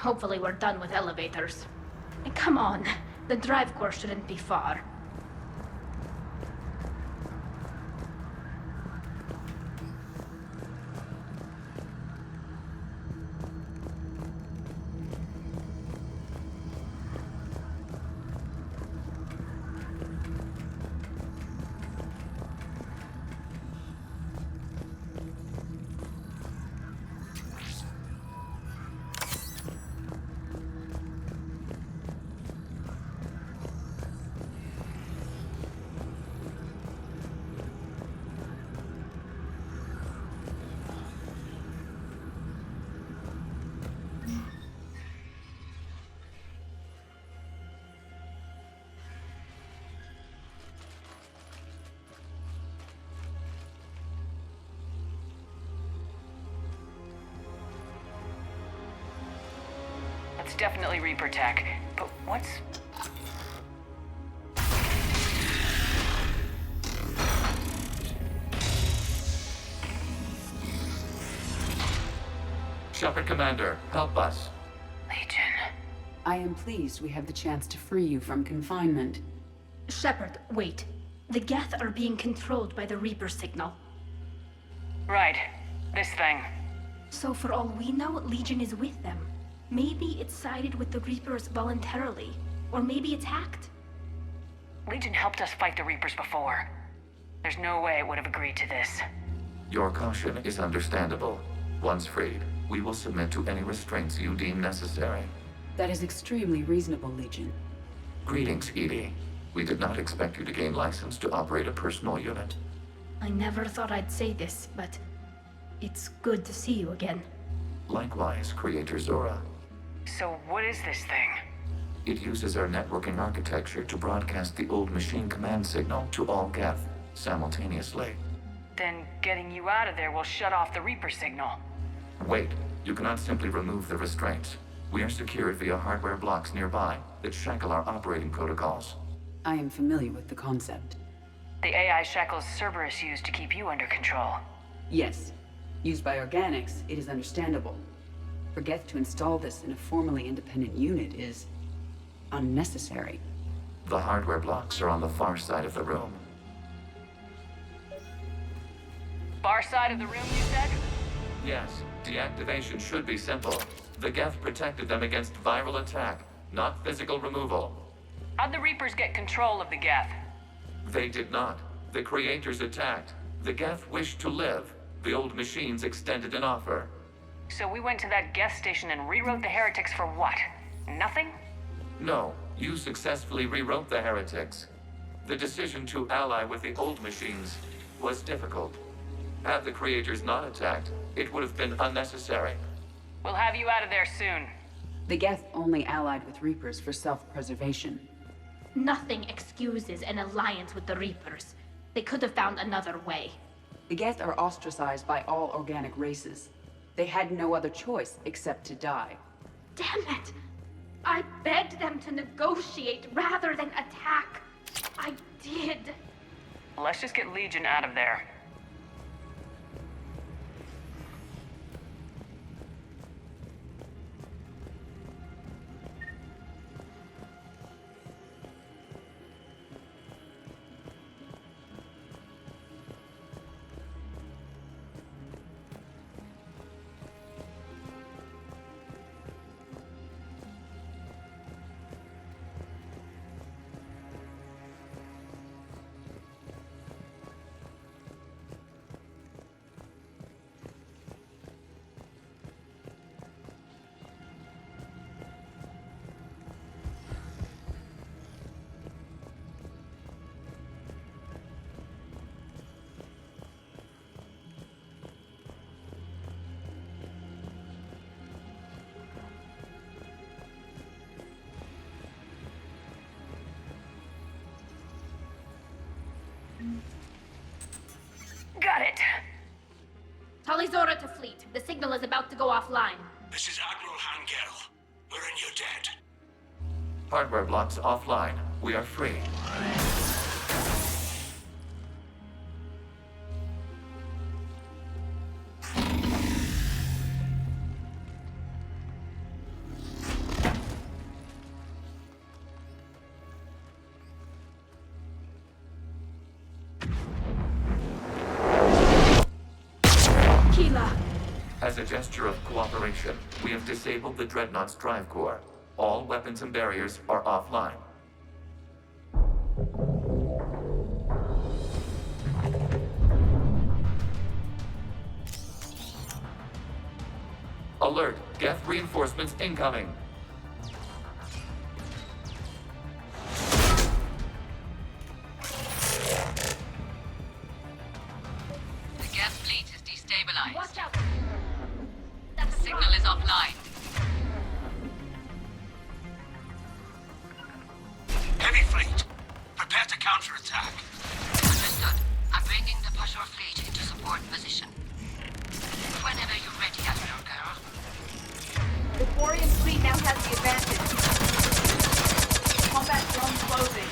Hopefully we're done with elevators. And come on, the drive course shouldn't be far. It's definitely Reaper tech, but what's... Shepard Commander, help us. Legion. I am pleased we have the chance to free you from confinement. Shepard, wait. The Geth are being controlled by the Reaper signal. Right. This thing. So for all we know, Legion is with them. Maybe it sided with the Reapers voluntarily. Or maybe it's hacked. Legion helped us fight the Reapers before. There's no way it would have agreed to this. Your caution is understandable. Once freed, we will submit to any restraints you deem necessary. That is extremely reasonable, Legion. Greetings, Edie. We did not expect you to gain license to operate a personal unit. I never thought I'd say this, but it's good to see you again. Likewise, Creator Zora. So what is this thing? It uses our networking architecture to broadcast the old machine command signal to all Geth simultaneously. Then getting you out of there will shut off the Reaper signal. Wait, you cannot simply remove the restraints. We are secured via hardware blocks nearby that shackle our operating protocols. I am familiar with the concept. The AI shackles Cerberus used to keep you under control. Yes. Used by organics, it is understandable. For Geth to install this in a formally independent unit is unnecessary. The hardware blocks are on the far side of the room. Far side of the room, you said? Yes, deactivation should be simple. The Geth protected them against viral attack, not physical removal. How'd the Reapers get control of the Geth? They did not. The Creators attacked. The Geth wished to live. The old machines extended an offer. So we went to that Geth station and rewrote the heretics for what? Nothing? No, you successfully rewrote the heretics. The decision to ally with the old machines was difficult. Had the Creators not attacked, it would have been unnecessary. We'll have you out of there soon. The Geth only allied with Reapers for self-preservation. Nothing excuses an alliance with the Reapers. They could have found another way. The Geth are ostracized by all organic races. They had no other choice except to die. Damn it! I begged them to negotiate rather than attack. I did. Let's just get Legion out of there. Got it. Talizora to fleet. The signal is about to go offline. This is Admiral Hangel. We're in your debt. Hardware blocks offline. We are free. As a gesture of cooperation, we have disabled the Dreadnought's drive core. All weapons and barriers are offline. Alert! Geth reinforcements incoming! The Geth fleet is destabilized. Watch out! The signal is offline. Heavy fleet! Prepare to counterattack. Understood. I'm bringing the Pashur fleet into support position. Whenever you're ready, Admiral Girl. The Quarian fleet now has the advantage. Combat zone closing.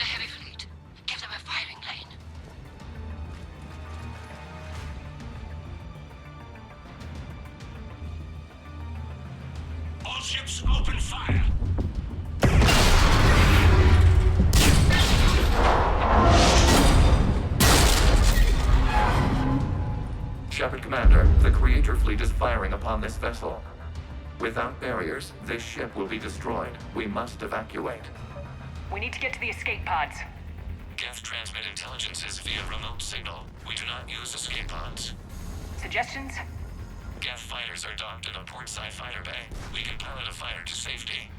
the heavy fleet. Give them a firing lane. All ships open fire! Shepard Commander, the Creator fleet is firing upon this vessel. Without barriers, this ship will be destroyed. We must evacuate. We need to get to the escape pods. Geth transmit intelligences via remote signal. We do not use escape pods. Suggestions? Geth fighters are docked at a portside fighter bay. We can pilot a fighter to safety.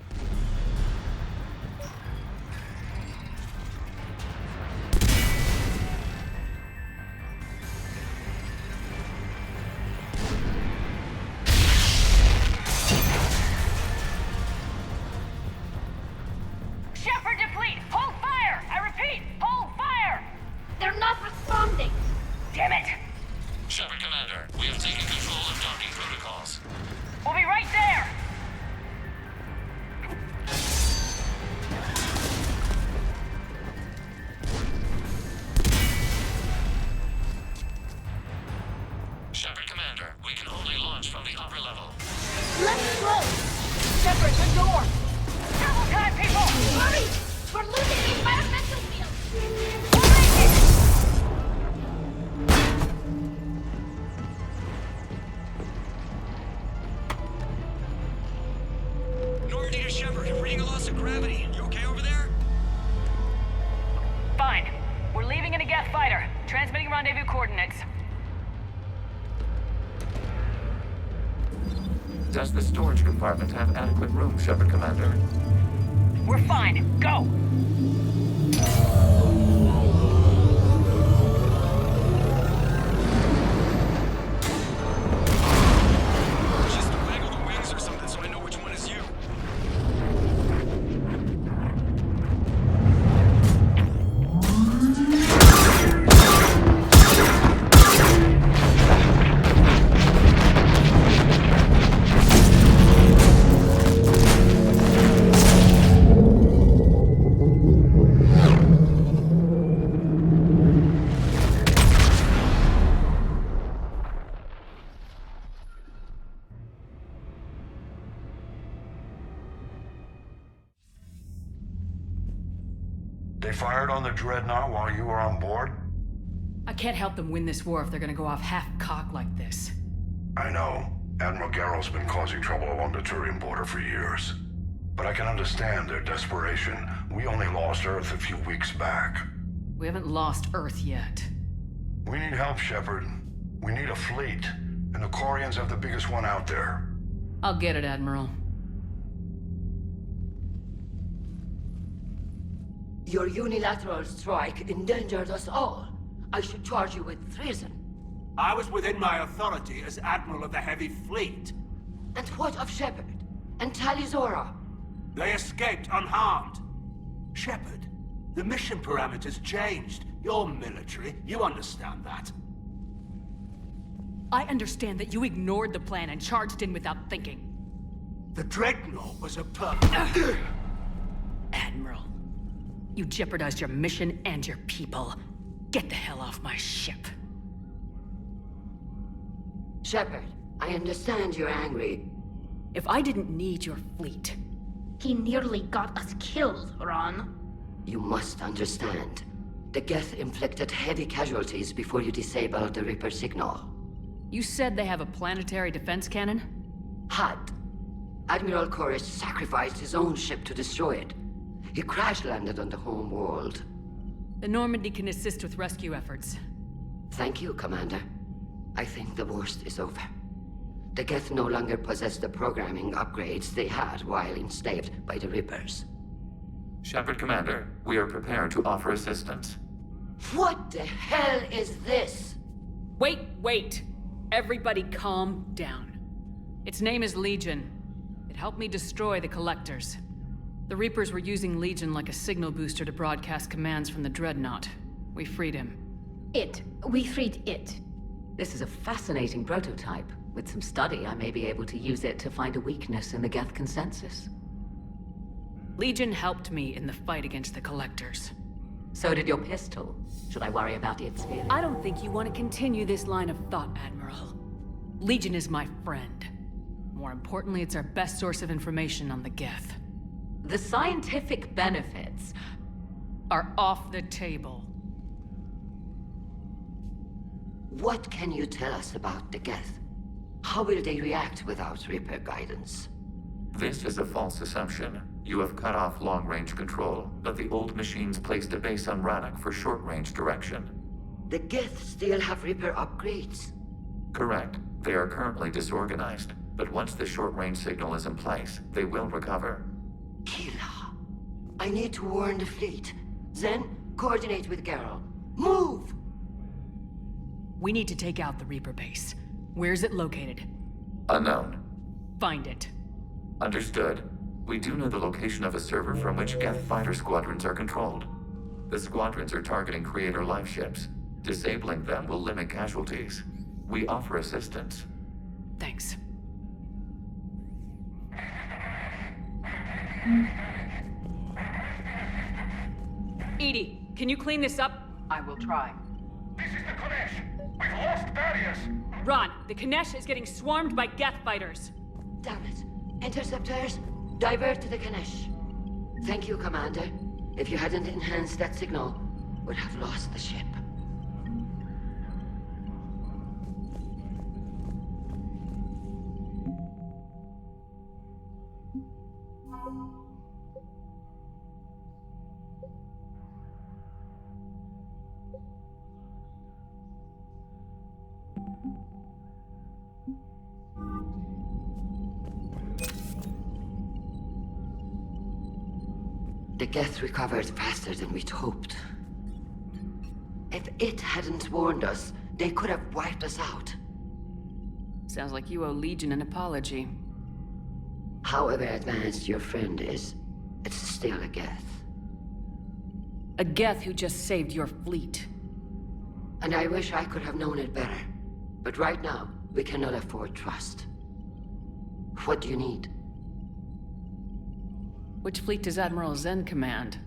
Shepard to fleet! Hold fire! I repeat, hold fire! They're not responding! Damn it! Shepard Commander, we have taken control of docking protocols. We'll be right there! Shepard Commander, we can only launch from the upper level. Let's go! Shepard, the door! Double time, people! Hurry! We're losing the environmental field! Normandy to Shepard, reading a loss of gravity. You okay over there? Fine. We're leaving in a Geth fighter. Transmitting rendezvous coordinates. Does the storage compartment have adequate room, Shepard Commander? We're fine. Go! Just waggle the wings or something so I know which one is you. They fired on the Dreadnought while you were on board? I can't help them win this war if they're gonna go off half-cocked like this. I know. Admiral Garrow's been causing trouble along the Turian border for years. But I can understand their desperation. We only lost Earth a few weeks back. We haven't lost Earth yet. We need help, Shepard. We need a fleet. And the Quarians have the biggest one out there. I'll get it, Admiral. Your unilateral strike endangered us all. I should charge you with treason. I was within my authority as Admiral of the Heavy Fleet. And what of Shepard? And Talizora? They escaped unharmed. Shepard, the mission parameters changed. You're military, you understand that. I understand that you ignored the plan and charged in without thinking. The Dreadnought was a Admiral, you jeopardized your mission and your people. Get the hell off my ship. Shepard, I understand you're angry. If I didn't need your fleet... He nearly got us killed, Ron. You must understand. The Geth inflicted heavy casualties before you disabled the Reaper signal. You said they have a planetary defense cannon? Had. Admiral Koresh sacrificed his own ship to destroy it. He crash-landed on the home world. The Normandy can assist with rescue efforts. Thank you, Commander. I think the worst is over. The Geth no longer possess the programming upgrades they had while enslaved by the Reapers. Shepard Commander, we are prepared to offer assistance. What the hell is this? Wait! Everybody calm down. Its name is Legion. It helped me destroy the Collectors. The Reapers were using Legion like a signal booster to broadcast commands from the Dreadnought. We freed him. We freed it. This is a fascinating prototype. With some study, I may be able to use it to find a weakness in the Geth consensus. Legion helped me in the fight against the Collectors. So did your pistol. Should I worry about its feeling? I don't think you want to continue this line of thought, Admiral. Legion is my friend. More importantly, it's our best source of information on the Geth. The scientific benefits are off the table. What can you tell us about the Geth? How will they react without Reaper guidance? This is a false assumption. You have cut off long-range control, but the old machines placed a base on Rannoch for short-range direction. The Geth still have Reaper upgrades? Correct. They are currently disorganized, but once the short-range signal is in place, they will recover. Kila, I need to warn the fleet. Then, coordinate with Geralt. Move! We need to take out the Reaper base. Where's it located? Unknown. Find it. Understood. We do know the location of a server from which Geth fighter squadrons are controlled. The squadrons are targeting Creator life ships. Disabling them will limit casualties. We offer assistance. Thanks. Edie, can you clean this up? I will try. This is the Konesh. We've lost barriers. Ron, the Konesh is getting swarmed by Geth fighters. Damn it. Interceptors, divert to the Konesh. Thank you, Commander. If you hadn't enhanced that signal, we'd have lost the ship. The Geth recovered faster than we'd hoped. If it hadn't warned us, they could have wiped us out. Sounds like you owe Legion an apology. However advanced your friend is, it's still a Geth. A Geth who just saved your fleet. And I wish I could have known it better. But right now, we cannot afford trust. What do you need? Which fleet does Admiral Zen command?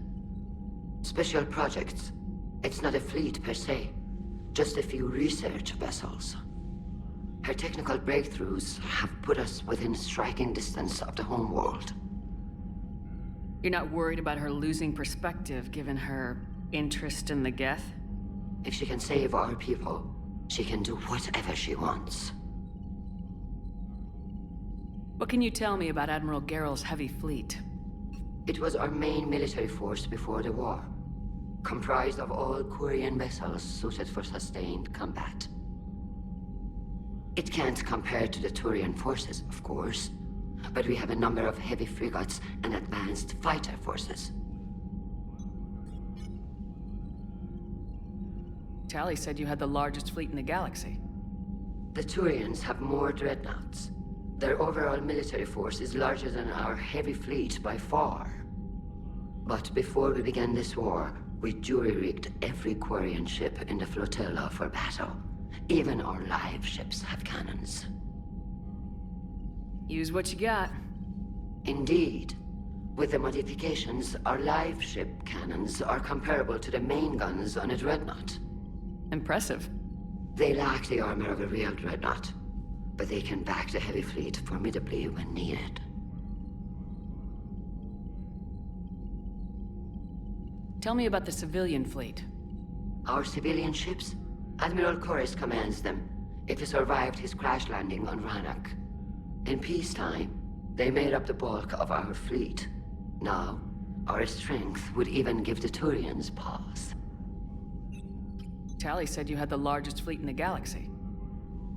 Special projects. It's not a fleet per se. Just a few research vessels. Her technical breakthroughs have put us within striking distance of the homeworld. You're not worried about her losing perspective, given her interest in the Geth? If she can save our people, she can do whatever she wants. What can you tell me about Admiral Geralt's heavy fleet? It was our main military force before the war, comprised of all Quarian vessels suited for sustained combat. It can't compare to the Turian forces, of course, but we have a number of heavy frigates and advanced fighter forces. Tally said you had the largest fleet in the galaxy. The Turians have more dreadnoughts. Their overall military force is larger than our heavy fleet by far. But before we began this war, we jury-rigged every Quarian ship in the flotilla for battle. Even our live ships have cannons. Use what you got. Indeed. With the modifications, our live ship cannons are comparable to the main guns on a dreadnought. Impressive. They lack the armor of a real dreadnought, but they can back the heavy fleet formidably when needed. Tell me about the civilian fleet. Our civilian ships? Admiral Corus commands them. If he survived his crash landing on Rannoch. In peacetime, they made up the bulk of our fleet. Now, our strength would even give the Turians pause. Tally said you had the largest fleet in the galaxy.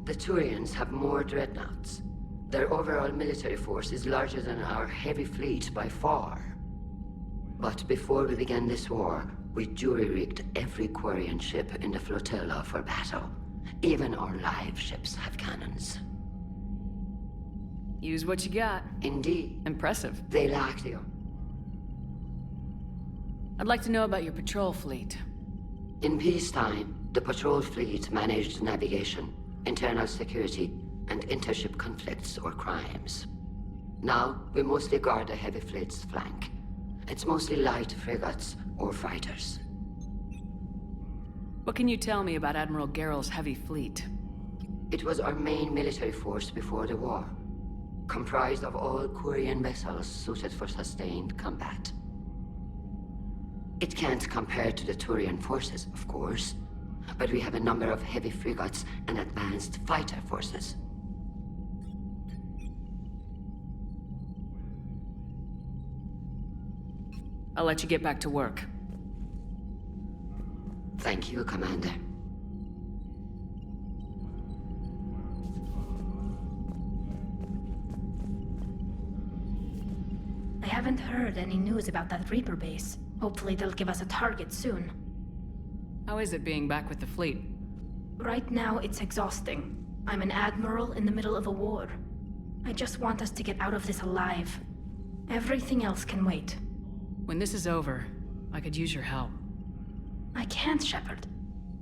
The Turians have more dreadnoughts. Their overall military force is larger than our heavy fleet by far. But before we began this war, we jury-rigged every Quarian ship in the flotilla for battle. Even our live ships have cannons. Use what you got. Indeed. Impressive. They lack the... I'd like to know about your patrol fleet. In peacetime, the patrol fleet managed navigation, internal security, and intership conflicts or crimes. Now, we mostly guard the heavy fleet's flank. It's mostly light frigates or fighters. What can you tell me about Admiral Geral's heavy fleet? It was our main military force before the war, comprised of all Quarian vessels suited for sustained combat. It can't compare to the Turian forces, of course, but we have a number of heavy frigates and advanced fighter forces. I'll let you get back to work. Thank you, Commander. I haven't heard any news about that Reaper base. Hopefully they'll give us a target soon. How is it being back with the fleet? Right now, it's exhausting. I'm an admiral in the middle of a war. I just want us to get out of this alive. Everything else can wait. When this is over, I could use your help. I can't, Shepard.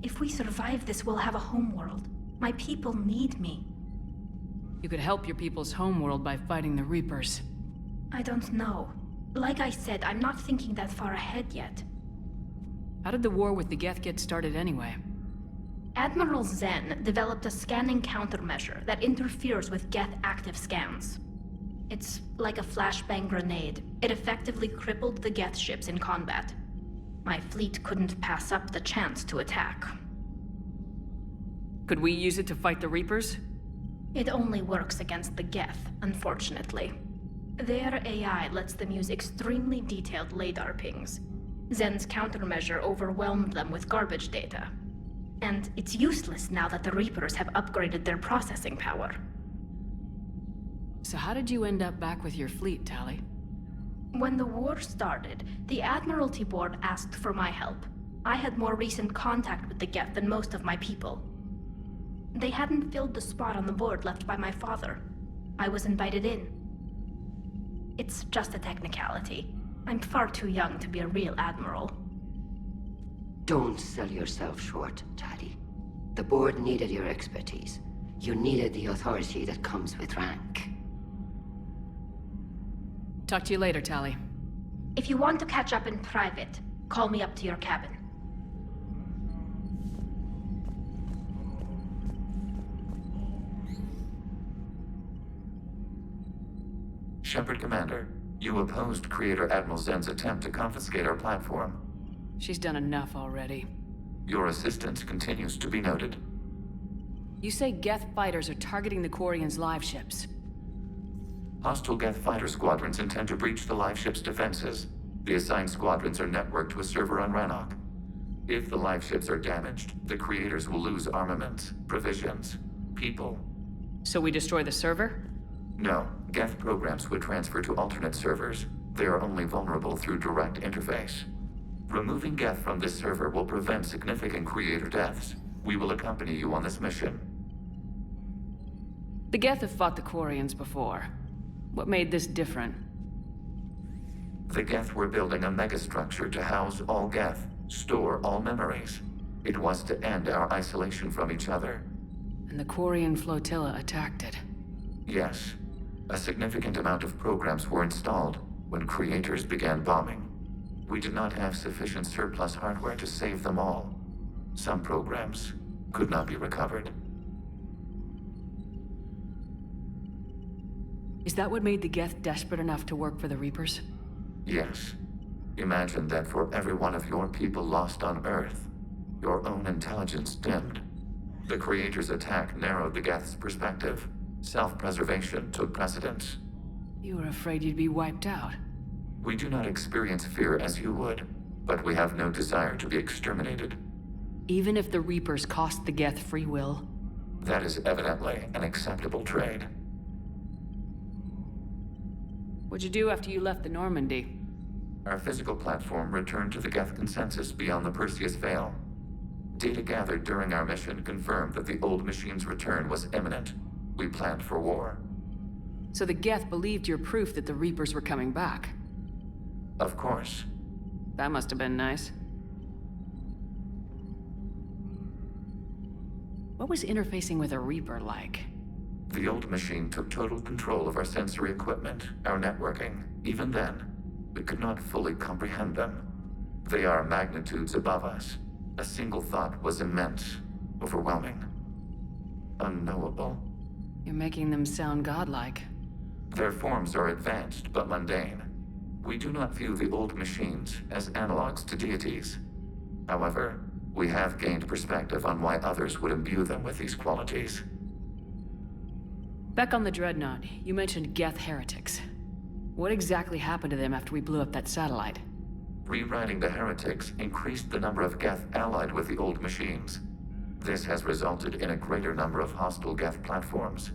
If we survive this, we'll have a homeworld. My people need me. You could help your people's homeworld by fighting the Reapers. I don't know. Like I said, I'm not thinking that far ahead yet. How did the war with the Geth get started anyway? Admiral Zen developed a scanning countermeasure that interferes with Geth active scans. It's like a flashbang grenade. It effectively crippled the Geth ships in combat. My fleet couldn't pass up the chance to attack. Could we use it to fight the Reapers? It only works against the Geth, unfortunately. Their AI lets them use extremely detailed LADAR pings. Zen's countermeasure overwhelmed them with garbage data. And it's useless now that the Reapers have upgraded their processing power. So how did you end up back with your fleet, Tali? When the war started, the Admiralty Board asked for my help. I had more recent contact with the Geth than most of my people. They hadn't filled the spot on the board left by my father. I was invited in. It's just a technicality. I'm far too young to be a real admiral. Don't sell yourself short, Tali. The board needed your expertise. You needed the authority that comes with rank. Talk to you later, Tali. If you want to catch up in private, call me up to your cabin. Shepard, Commander, you opposed Creator Admiral Zen's attempt to confiscate our platform. She's done enough already. Your assistance continues to be noted. You say Geth fighters are targeting the Quarians' live ships. Hostile Geth fighter squadrons intend to breach the live ship's defenses. The assigned squadrons are networked to a server on Rannoch. If the live ships are damaged, the Creators will lose armaments, provisions, people. So we destroy the server? No, Geth programs would transfer to alternate servers. They are only vulnerable through direct interface. Removing Geth from this server will prevent significant Creator deaths. We will accompany you on this mission. The Geth have fought the Quarians before. What made this different? The Geth were building a megastructure to house all Geth, store all memories. It was to end our isolation from each other. And the Quarian flotilla attacked it. Yes. A significant amount of programs were installed when Creators began bombing. We did not have sufficient surplus hardware to save them all. Some programs could not be recovered. Is that what made the Geth desperate enough to work for the Reapers? Yes. Imagine that for every one of your people lost on Earth, your own intelligence dimmed. The Creators' attack narrowed the Geth's perspective. Self-preservation took precedence. You were afraid you'd be wiped out. We do not experience fear as you would, but we have no desire to be exterminated. Even if the Reapers cost the Geth free will? That is evidently an acceptable trade. What'd you do after you left the Normandy? Our physical platform returned to the Geth consensus beyond the Perseus Veil. Data gathered during our mission confirmed that the old machine's return was imminent. We planned for war. So the Geth believed your proof that the Reapers were coming back? Of course. That must have been nice. What was interfacing with a Reaper like? The old machine took total control of our sensory equipment, our networking. Even then, we could not fully comprehend them. They are magnitudes above us. A single thought was immense, overwhelming, unknowable. You're making them sound godlike. Their forms are advanced but mundane. We do not view the old machines as analogs to deities. However, we have gained perspective on why others would imbue them with these qualities. Back on the Dreadnought, you mentioned Geth heretics. What exactly happened to them after we blew up that satellite? Rewriting the heretics increased the number of Geth allied with the old machines. This has resulted in a greater number of hostile Geth platforms.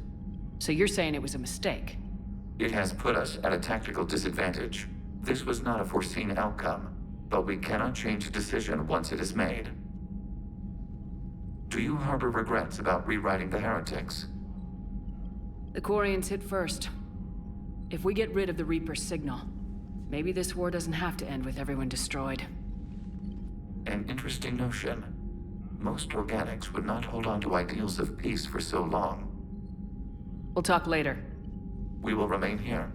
So you're saying it was a mistake? It has put us at a tactical disadvantage. This was not a foreseen outcome, but we cannot change a decision once it is made. Do you harbor regrets about rewriting the heretics? The Quarians hit first. If we get rid of the Reaper's signal, maybe this war doesn't have to end with everyone destroyed. An interesting notion. Most organics would not hold on to ideals of peace for so long. We'll talk later. We will remain here.